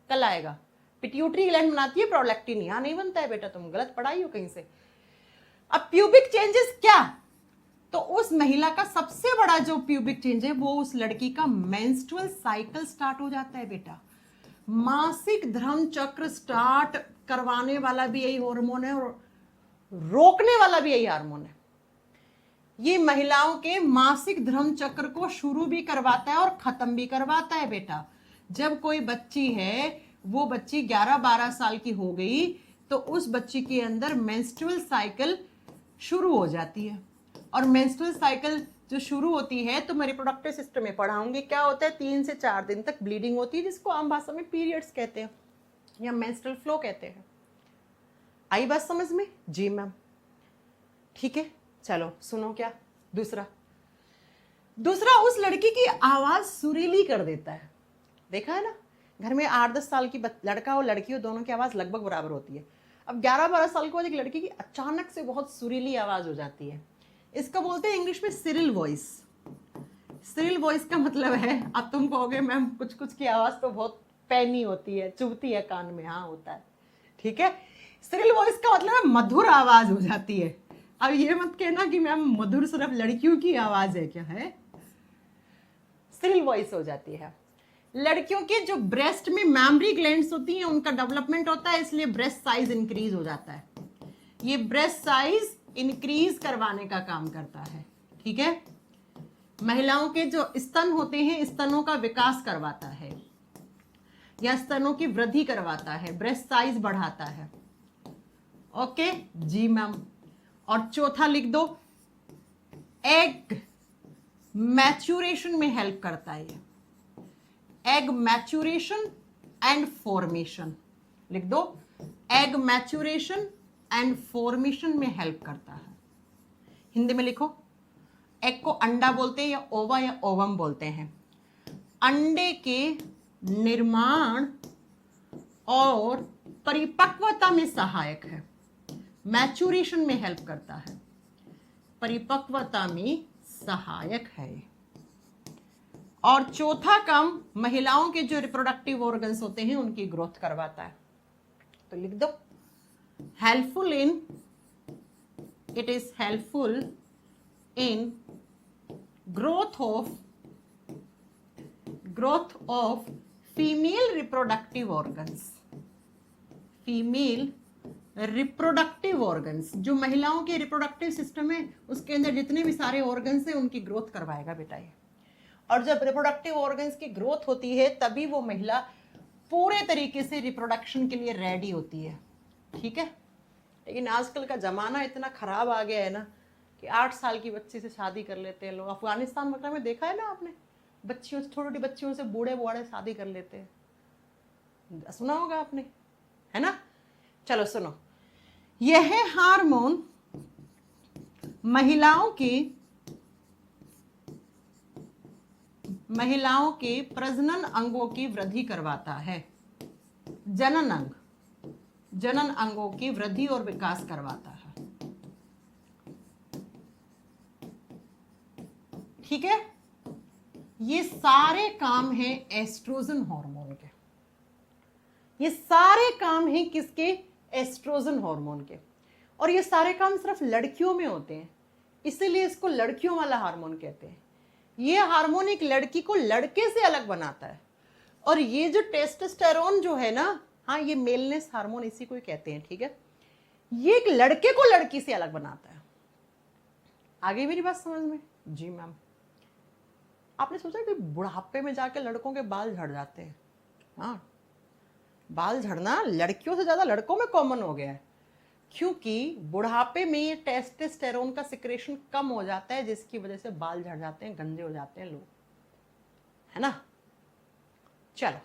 कल आएगा। पिट्यूटरी ग्लैंड बनाती है प्रोलैक्टिन, यहां नहीं बनता है बेटा, तुम गलत पढ़ाई हो कहीं से। अब प्यूबिक चेंजेस क्या, तो उस महिला का सबसे बड़ा जो प्यूबिक चेंज है वो उस लड़की का मेंस्ट्रुअल साइकिल स्टार्ट हो जाता है बेटा। मासिक धर्म चक्र स्टार्ट करवाने वाला भी यही हार्मोन है और रोकने वाला भी यही हार्मोन है। ये महिलाओं के मासिक धर्म चक्र को शुरू भी करवाता है और खत्म भी करवाता है बेटा। जब कोई बच्ची है, वो बच्ची 11-12 साल की हो गई तो उस बच्ची के अंदर मेंस्ट्रुअल साइकिल शुरू हो जाती है। और मेंस्ट्रुअल साइकिल जो शुरू होती है तो मैं रिप्रोडक्टिव सिस्टम में पढ़ाऊंगी क्या होता है, 3 से 4 दिन तक ब्लीडिंग होती है जिसको आम भाषा में पीरियड्स कहते हैं या मेंस्ट्रुअल फ्लो कहते हैं। आई बात समझ में? जी मैम, ठीक है। चलो सुनो क्या दूसरा उस लड़की की आवाज सुरीली कर देता है। देखा है ना, घर में 8-10 साल की लड़का और लड़की हो, दोनों की आवाज लगभग बराबर होती है। अब 11-12 साल के बाद एक लड़की की अचानक से बहुत सुरीली आवाज हो जाती है, इसको बोलते हैं इंग्लिश में सिरिल वॉइस। सिरिल वॉइस का मतलब है, अब तुम कहोगे मैम कुछ कुछ की आवाज तो बहुत पैनी होती है, चुभती है कान में, हाँ होता है, ठीक है। सिरिल वॉइस का मतलब है मधुर आवाज हो जाती है। अब ये मत कहना कि मैम मधुर सिर्फ लड़कियों की आवाज है, क्या है, सिरिल वॉइस हो जाती है। लड़कियों के जो ब्रेस्ट में मैमरी ग्लैंड्स होती हैं उनका डेवलपमेंट होता है, इसलिए ब्रेस्ट साइज इंक्रीज हो जाता है। ये ब्रेस्ट साइज इंक्रीज करवाने का काम करता है, ठीक है। महिलाओं के जो स्तन होते हैं, स्तनों का विकास करवाता है या स्तनों की वृद्धि करवाता है, ब्रेस्ट साइज बढ़ाता है। ओके जी मैम। और चौथा लिख दो, एग मैच्योरेशन में हेल्प करता है ये, एग मैच्योरेशन एंड फॉर्मेशन, लिख दो, एग मैच्योरेशन एंड फॉर्मेशन में हेल्प करता है। हिंदी में लिखो, एग को अंडा बोलते हैं या ओवा या ओवम बोलते हैं। अंडे के निर्माण और परिपक्वता में सहायक है, मैच्योरेशन में हेल्प करता है, परिपक्वता में सहायक है। और चौथा काम महिलाओं के जो रिप्रोडक्टिव ऑर्गन्स होते हैं उनकी ग्रोथ करवाता है। तो लिख दो, helpful in, it is helpful in growth of female reproductive organs. Female reproductive organs, जो महिलाओं के रिप्रोडक्टिव सिस्टम है उसके अंदर जितने भी सारे ऑर्गन्स हैं उनकी ग्रोथ करवाएगा बेटा ये। और जब रिप्रोडक्टिव ऑर्गन्स की ग्रोथ होती है तभी वो महिला पूरे तरीके से रिप्रोडक्शन के लिए रेडी होती है, ठीक है। लेकिन आजकल का जमाना इतना खराब आ गया है ना कि 8 साल की बच्ची से शादी कर लेते हैं लोग। अफगानिस्तान वगैरह में देखा है ना आपने, बच्चियों से, छोटी छोटी बच्चियों से बूढ़े बुआड़े शादी कर लेते हैं, सुना होगा आपने, है ना। चलो सुनो, यह हार्मोन महिलाओं के प्रजनन अंगों की वृद्धि करवाता है, जनन अंगों की वृद्धि और विकास करवाता है, ठीक है। ये सारे काम हैं एस्ट्रोजन हार्मोन के, ये सारे काम हैं किसके, एस्ट्रोजन हार्मोन के। और ये सारे काम सिर्फ लड़कियों में होते हैं, इसीलिए इसको लड़कियों वाला हार्मोन कहते हैं। ये हार्मोन एक लड़की को लड़के से अलग बनाता है। और ये जो टेस्टोस्टेरोन जो है ना, हाँ ये मेलनेस हार्मोन इसी को ही कहते हैं, ठीक है। ये एक लड़के को लड़की से अलग बनाता है। आगे मेरी बात समझ में? जी मैम। आपने सोचा कि बुढ़ापे में जाके लड़कों के बाल झड़ जाते हैं? हाँ, बाल झड़ना लड़कियों से ज्यादा लड़कों में कॉमन हो गया है, क्योंकि बुढ़ापे में ये टेस्टोस्टेरोन का सिक्रेशन कम हो जाता है, जिसकी वजह से बाल झड़ जाते हैं, गंजे हो जाते हैं लोग, है ना। चलो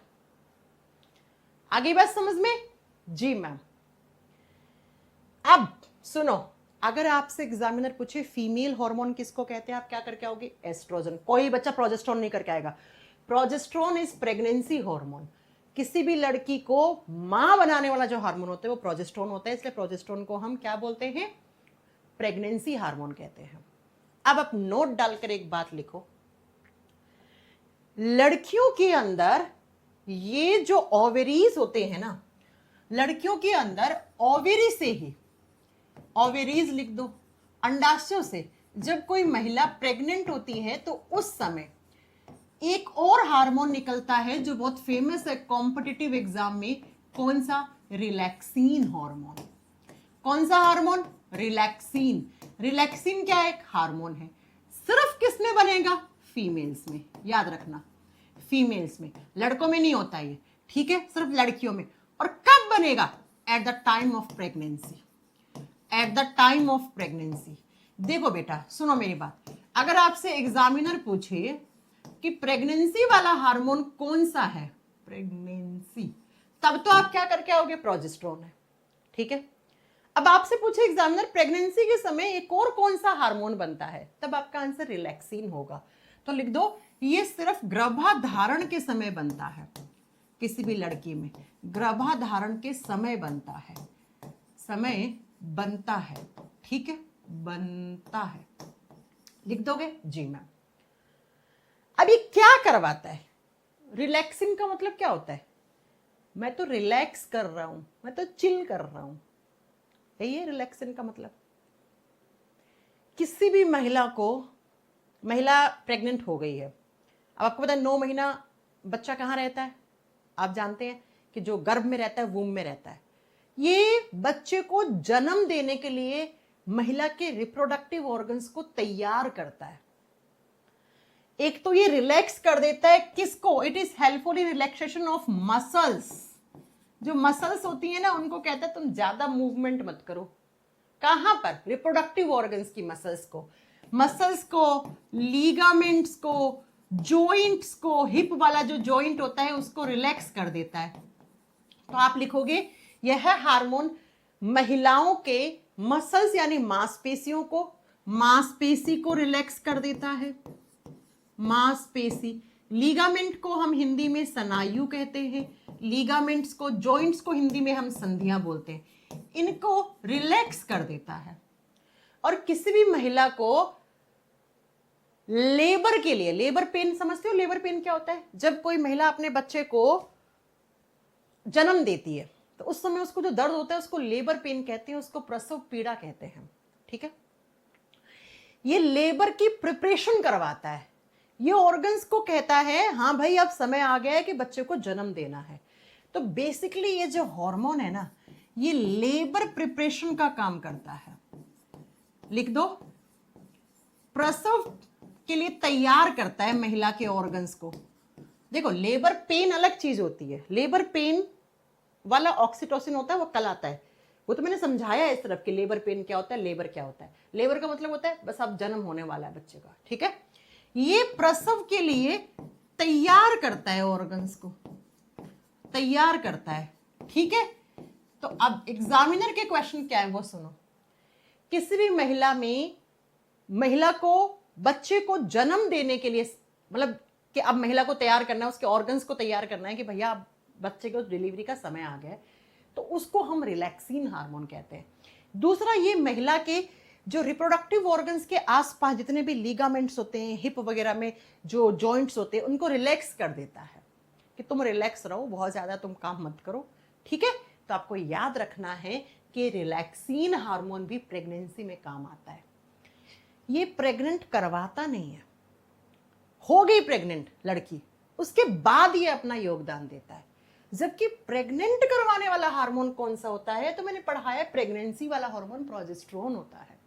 आगे बात समझ में? जी मैम। अब सुनो, अगर आपसे एग्जामिनर पूछे फीमेल हार्मोन किसको कहते हैं, आप क्या करके आओगे? एस्ट्रोजन। कोई बच्चा प्रोजेस्टेरोन नहीं करके आएगा। Progesterone is pregnancy hormone. किसी भी लड़की को मां बनाने वाला जो हार्मोन होता है वो प्रोजेस्टेरोन होता है, इसलिए प्रोजेस्टेरोन को हम क्या बोलते हैं? प्रेगनेंसी हार्मोन कहते हैं। अब आप नोट डालकर एक बात लिखो, लड़कियों के अंदर ये जो ओवेरीज होते हैं ना, लड़कियों के अंदर ओवेरी से ही, ओवेरीज लिख दो, अंडाशयों से जब कोई महिला प्रेग्नेंट होती है तो उस समय एक और हार्मोन निकलता है जो बहुत फेमस है कॉम्पिटिटिव एग्जाम में। कौन सा? Relaxin hormone. कौन सा हार्मोन? रिलैक्सिन। रिलैक्सिन क्या एक हार्मोन है, सिर्फ किसमें बनेगा? फीमेल्स में, याद रखना, फीमेल्स में, लड़कों में नहीं होता ये, ठीक है, सिर्फ लड़कियों में। और कब बनेगा? At the time of pregnancy. At the time of pregnancy. देखो बेटा सुनो मेरी बात, अगर आपसे एग्जामिनर पूछे कि प्रेगनेंसी वाला हार्मोन कौन सा है, प्रेगनेंसी, तब तो आप क्या करके आओगे? प्रोजेस्टेरोन है, ठीक है। अब आपसे पूछे एग्जामिनर प्रेगनेंसी के समय एक और कौन सा हार्मोन बनता है, तब आपका आंसर रिलैक्सिन होगा। तो लिख दो, ये सिर्फ गर्भाधारण के समय बनता है, किसी भी लड़की में गर्भाधारण के समय बनता है, समय बनता है, ठीक है, बनता है, लिख दोगे? जी मैम। अब ये क्या करवाता है? रिलैक्सिन का मतलब क्या होता है? मैं तो रिलैक्स कर रहा हूं, मैं तो चिल कर रहा हूं, यही है रिलैक्सिन का मतलब। किसी भी महिला को, महिला प्रेग्नेंट हो गई है, अब आपको पता है 9 महीना बच्चा कहाँ रहता है? आप जानते हैं कि जो गर्भ में रहता है, वूम में रहता है। ये बच्चे को जन्म देने के लिए महिला के रिप्रोडक्टिव ऑर्गन्स को तैयार करता है। एक तो ये रिलैक्स कर देता है किसको? It is helpful in relaxation of muscles. जो मसल्स होती है ना, उनको कहता है तुम ज्यादा मूवमेंट मत करो। कहां पर? रिप्रोडक्टिव ऑर्गन्स की मसल्स को, लीगामेंट्स को, जॉइंट्स को, हिप वाला जो जॉइंट होता है उसको रिलैक्स कर देता है। तो आप लिखोगे यह हार्मोन महिलाओं के मसल्स यानी मांसपेशियों को, मांसपेशी को रिलैक्स कर देता है, मांसपेशी। लीगामेंट को हम हिंदी में स्नायु कहते हैं, लीगामेंट्स को, जॉइंट्स को हिंदी में हम संधियां बोलते हैं, इनको रिलैक्स कर देता है। और किसी भी महिला को लेबर के लिए, लेबर पेन समझते हो? लेबर पेन क्या होता है? जब कोई महिला अपने बच्चे को जन्म देती है तो उस समय उसको जो दर्द होता है उसको लेबर पेन कहते हैं, उसको प्रसव पीड़ा कहते हैं, ठीक है। ये लेबर की प्रिपरेशन करवाता है, ये ऑर्गन्स को कहता है हाँ भाई अब समय आ गया है कि बच्चे को जन्म देना है। तो बेसिकली ये जो हार्मोन है ना, ये लेबर प्रिपरेशन का काम करता है। लिख दो, प्रसव के लिए तैयार करता है महिला के ऑर्गन्स को। देखो लेबर पेन अलग चीज होती है, लेबर पेन वाला ऑक्सीटोसिन होता है, वो कल आता है। वो तो मैंने समझाया इस तरफ कि लेबर पेन क्या होता है, लेबर क्या होता है। लेबर का मतलब होता है बस अब जन्म होने वाला है बच्चे का, ठीक है। ये प्रसव के लिए तैयार करता है, ऑर्गन्स को तैयार करता है, ठीक है। तो अब एग्जामिनर के क्वेश्चन क्या है वो सुनो। किसी भी महिला को बच्चे को जन्म देने के लिए, मतलब कि अब महिला को तैयार करना है, उसके ऑर्गन्स को तैयार करना है कि भैया अब बच्चे को डिलीवरी का समय आ गया है, तो उसको हम रिलैक्सिन हार्मोन कहते हैं। दूसरा, ये महिला के जो रिप्रोडक्टिव ऑर्गन्स के आसपास जितने भी लीगामेंट्स होते हैं, हिप वगैरह में जो जॉइंट्स होते हैं, उनको रिलैक्स कर देता है कि तुम रिलैक्स रहो, बहुत ज्यादा तुम काम मत करो, ठीक है। तो आपको याद रखना है कि रिलैक्सिन हार्मोन भी प्रेगनेंसी में काम आता है। ये प्रेग्नेंट करवाता नहीं है, हो गई प्रेग्नेंट लड़की उसके बाद ये अपना योगदान देता है। जबकि प्रेग्नेंट करवाने वाला हार्मोन कौन सा होता है, तो मैंने पढ़ा है प्रेगनेंसी वाला हार्मोन प्रोजेस्टेरोन होता है।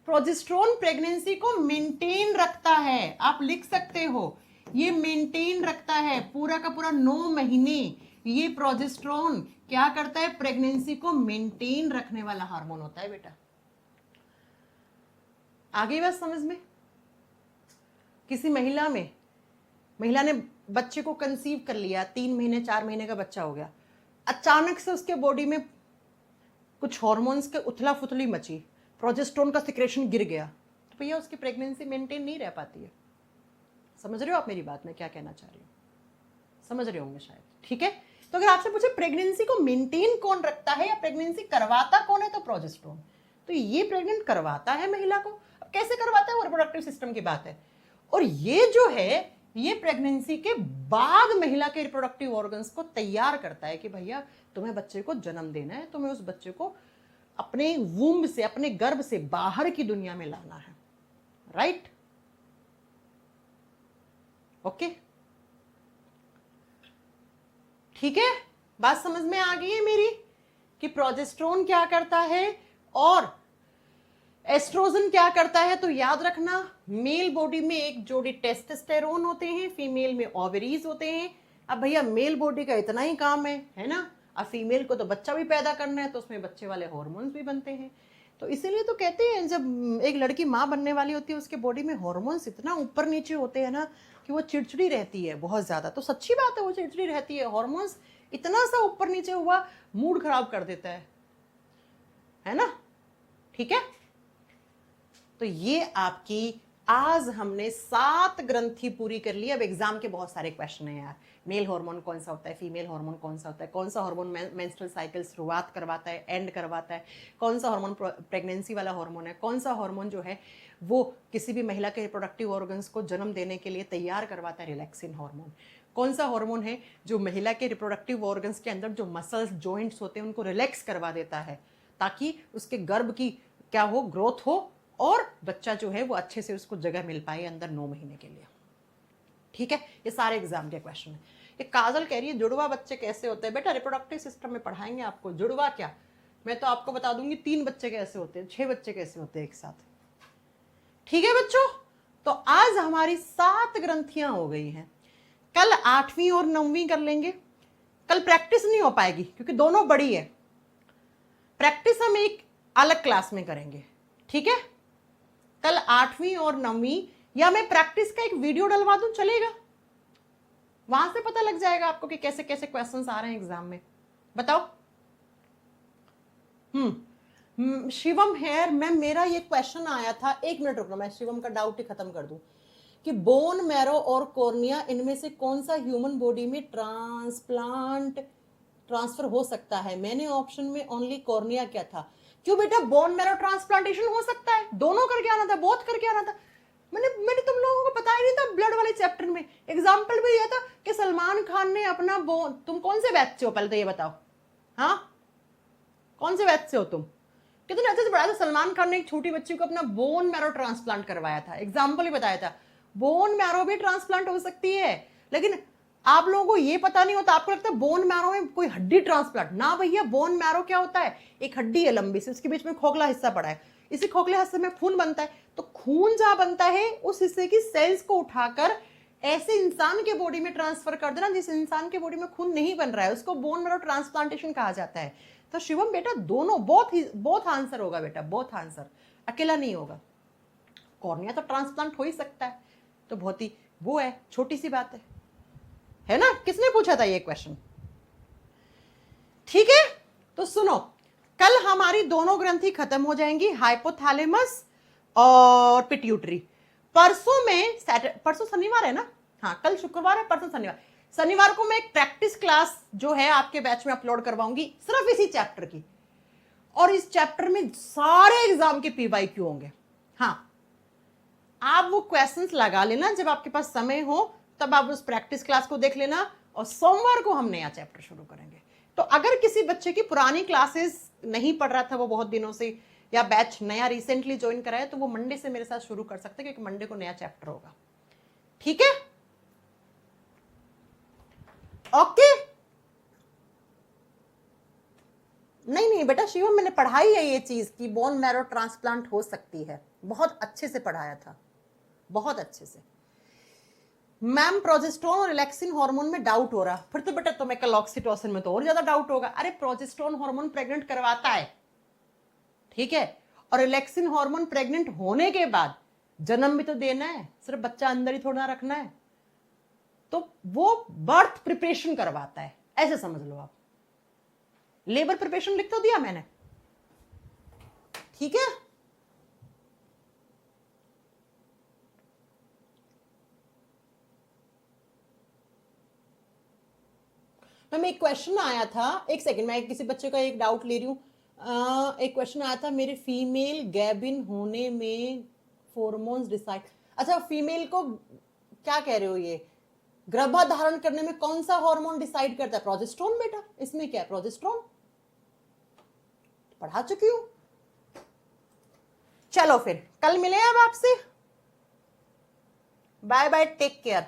प्रोजेस्टेरोन प्रेगनेंसी को मेंटेन रखता है, आप लिख सकते हो, ये मेंटेन रखता है पूरा का पूरा 9 महीने। ये प्रोजेस्टेरोन क्या करता है, प्रेगनेंसी को मेंटेन रखने वाला हार्मोन होता है बेटा। आगे बात समझ में। किसी महिला ने बच्चे को कंसीव कर लिया, 3 महीने 4 महीने का बच्चा हो गया, अचानक से उसके बॉडी में कुछ हॉर्मोन्स के उथला फुथली मची, प्रोजेस्टेरोन का सिक्रेशन गिर गया, तो भैया उसकी प्रेगनेंसी मेंटेन नहीं रह पाती है। समझ रहे हो आप मेरी बात, मैं क्या कहना चाह रही हूँ, समझ रहे होंगे शायद, ठीक है। तो अगर आपसे पूछे प्रेगनेंसी को मेंटेन कौन रखता है या प्रेगनेंसी करवाता कौन है, तो प्रोजेस्टेरोन। तो ये प्रेग्नेंट करवाता है महिला को। अब कैसे करवाता है वो रिप्रोडक्टिव सिस्टम की बात है। और ये जो है ये प्रेगनेंसी के बाद महिला के रिप्रोडक्टिव ऑर्गन्स को तैयार करता है कि भैया तुम्हें बच्चे को जन्म देना है, तुम्हें उस बच्चे को अपने वूम्ब से, अपने गर्भ से बाहर की दुनिया में लाना है, राइट। ओके, ठीक है, बात समझ में आ गई है मेरी कि प्रोजेस्टेरोन क्या करता है और एस्ट्रोजन क्या करता है। तो याद रखना, मेल बॉडी में एक जोड़ी टेस्टोस्टेरोन होते हैं, फीमेल में ओवरीज होते हैं। अब भैया मेल बॉडी का इतना ही काम है ना। अब फीमेल को तो बच्चा भी पैदा करना है, तो उसमें बच्चे वाले हार्मोन्स भी बनते हैं। तो इसीलिए तो कहते हैं जब एक लड़की माँ बनने वाली होती है उसके बॉडी में हार्मोन्स इतना ऊपर नीचे होते हैं ना कि वो चिड़चिड़ी रहती है बहुत ज्यादा। तो सच्ची बात है, वो चिड़चिड़ी रहती है, हार्मोन्स इतना सा ऊपर नीचे हुआ मूड खराब कर देता है ना, ठीक है। तो ये आपकी आज हमने 7 ग्रंथि पूरी कर ली। अब एग्जाम के बहुत सारे क्वेश्चन हैं यार। मेल हार्मोन कौन सा होता है, फीमेल हार्मोन कौन सा होता है, कौन सा हार्मोन मेंस्ट्रुअल साइकिल शुरुआत करवाता है, एंड करवाता है, कौन सा हार्मोन प्रेगनेंसी वाला हार्मोन है, कौन सा हार्मोन जो है वो किसी भी महिला के रिप्रोडक्टिव ऑर्गन्स को जन्म देने के लिए तैयार करवाता है, रिलैक्सिन हार्मोन। कौन सा हार्मोन है जो महिला के रिप्रोडक्टिव ऑर्गन्स के अंदर जो मसल्स जॉइंट्स होते हैं उनको रिलैक्स करवा देता है ताकि उसके गर्भ की क्या हो, ग्रोथ हो और बच्चा जो है वो अच्छे से उसको जगह मिल पाए अंदर 9 महीने के लिए, ठीक है। ये सारे एग्जाम के क्वेश्चन है। ये काजल कह रही है जुड़वा बच्चे कैसे होते हैं। बेटा रिप्रोडक्टिव सिस्टम में पढ़ाएंगे आपको। जुड़वा क्या, मैं तो आपको बता दूंगी 3 बच्चे कैसे होते हैं, 6 बच्चे कैसे होते हैं एक साथ, ठीक है बच्चों। तो आज हमारी 7 ग्रंथियां हो गई हैं। कल 8वीं और 9वीं कर लेंगे। कल प्रैक्टिस नहीं हो पाएगी क्योंकि दोनों बड़ी है। प्रैक्टिस हम एक अलग क्लास में करेंगे, ठीक है। कल 8वीं और 9वीं, या मैं प्रैक्टिस का एक वीडियो डलवा दूं, चलेगा? वहां से पता लग जाएगा आपको कि कैसे कैसे क्वेश्चंस आ रहे हैं एग्जाम में, बताओ। शिवम हेयर मैम, मेरा ये क्वेश्चन आया था, 1 मिनट रुकना, मैं शिवम का डाउट ही खत्म कर दूं कि बोन मैरो और कॉर्निया इनमें से कौन सा ह्यूमन बॉडी में ट्रांसफर हो सकता है। मैंने ऑप्शन में ओनली कॉर्निया क्या था। क्यों बेटा, बोन मैरो ट्रांसप्लांटेशन हो सकता है, दोनों करके आना था, बहुत करके आना था। मैंने तुम लोगों को बताया नहीं था ब्लड वाले चैप्टर में। एग्जाम्पल भी दिया था कि सलमान खान ने अपना बोन, तुम कौन से बैच से हो पहले तो ये बताओ, हाँ कौन से बैच से हो तुम? कितने अच्छे से पढ़ाया था। सलमान खान ने एक छोटी बच्ची को अपना बोन मैरो ट्रांसप्लांट करवाया था, एग्जाम्पल ही बताया था। बोन मैरो भी ट्रांसप्लांट हो सकती है, लेकिन आप लोगों को ये पता नहीं होता। आपको लगता है बोन मैरो में कोई हड्डी ट्रांसप्लांट, ना भैया। बोन मैरो क्या होता है, एक हड्डी है लंबी सी, उसके बीच में खोखला हिस्सा पड़ा है, इसी खोखले हिस्से में खून बनता है। तो खून जहां बनता है उस हिस्से की सेल्स को उठाकर ऐसे इंसान के बॉडी में ट्रांसफर कर देना जिस इंसान के बॉडी में खून नहीं बन रहा है, उसको बोन मैरो ट्रांसप्लांटेशन कहा जाता है। तो शिवम बेटा दोनों बोथ आंसर होगा बेटा, बोथ आंसर, अकेला नहीं होगा। कॉर्निया तो ट्रांसप्लांट हो ही सकता है, तो बहुत ही वो है, छोटी सी बात है ना। किसने पूछा था ये क्वेश्चन? ठीक है, तो सुनो, कल हमारी दोनों ग्रंथि खत्म हो जाएंगी, हाइपोथैलेमस और पिट्यूटरी। परसों शनिवार है ना, हाँ कल शुक्रवार है, परसों शनिवार को मैं एक प्रैक्टिस क्लास जो है आपके बैच में अपलोड करवाऊंगी, सिर्फ इसी चैप्टर की, और इस चैप्टर में सारे एग्जाम के पीवाईक्यू होंगे। हाँ, आप वो क्वेश्चंस लगा लेना, जब आपके पास समय हो तब आप उस प्रैक्टिस क्लास को देख लेना, और सोमवार को हम नया चैप्टर शुरू करेंगे। तो अगर किसी बच्चे की पुरानी क्लासेस नहीं पढ़ रहा था वो बहुत दिनों से, या बैच नया रिसेंटली ज्वाइन करा है, तो वो मंडे से मेरे साथ शुरू कर सकते हैं, क्योंकि मंडे को नया चैप्टर होगा। ठीक है, ओके। नहीं बेटा शिवम, मैंने पढ़ाई है ये चीज कि बोन मैरो ट्रांसप्लांट हो सकती है, बहुत अच्छे से पढ़ाया था, बहुत अच्छे से। मैम प्रोजेस्टेरोन और रिलैक्सिन हार्मोन में डाउट हो रहा, फिर तो बेटा तुम्हें कल ऑक्सीटोसिन में तो और ज्यादा डाउट होगा। अरे प्रोजेस्टेरोन हार्मोन प्रेग्नेंट करवाता है, ठीक है, और रिलैक्सिन हार्मोन प्रेग्नेंट होने के बाद जन्म भी तो देना है, सिर्फ बच्चा अंदर ही थोड़ा रखना है, तो वो बर्थ प्रिपरेशन करवाता है, ऐसे समझ लो आप। लेबर प्रिपरेशन लिख तो दिया मैंने, ठीक है। मैम एक क्वेश्चन आया था, एक सेकंड, मैं किसी बच्चे का एक डाउट ले रही हूँ। एक क्वेश्चन आया था, मेरे फीमेल गैबिन होने में हॉर्मोन्स डिसाइड, अच्छा फीमेल को क्या कह रहे हो, ये गर्भाधारण करने में कौन सा हार्मोन डिसाइड करता है? प्रोजेस्टेरोन बेटा, इसमें क्या है, प्रोजेस्टेरोन पढ़ा चुकी हूं। चलो फिर कल मिले अब आपसे, बाय बाय, टेक केयर।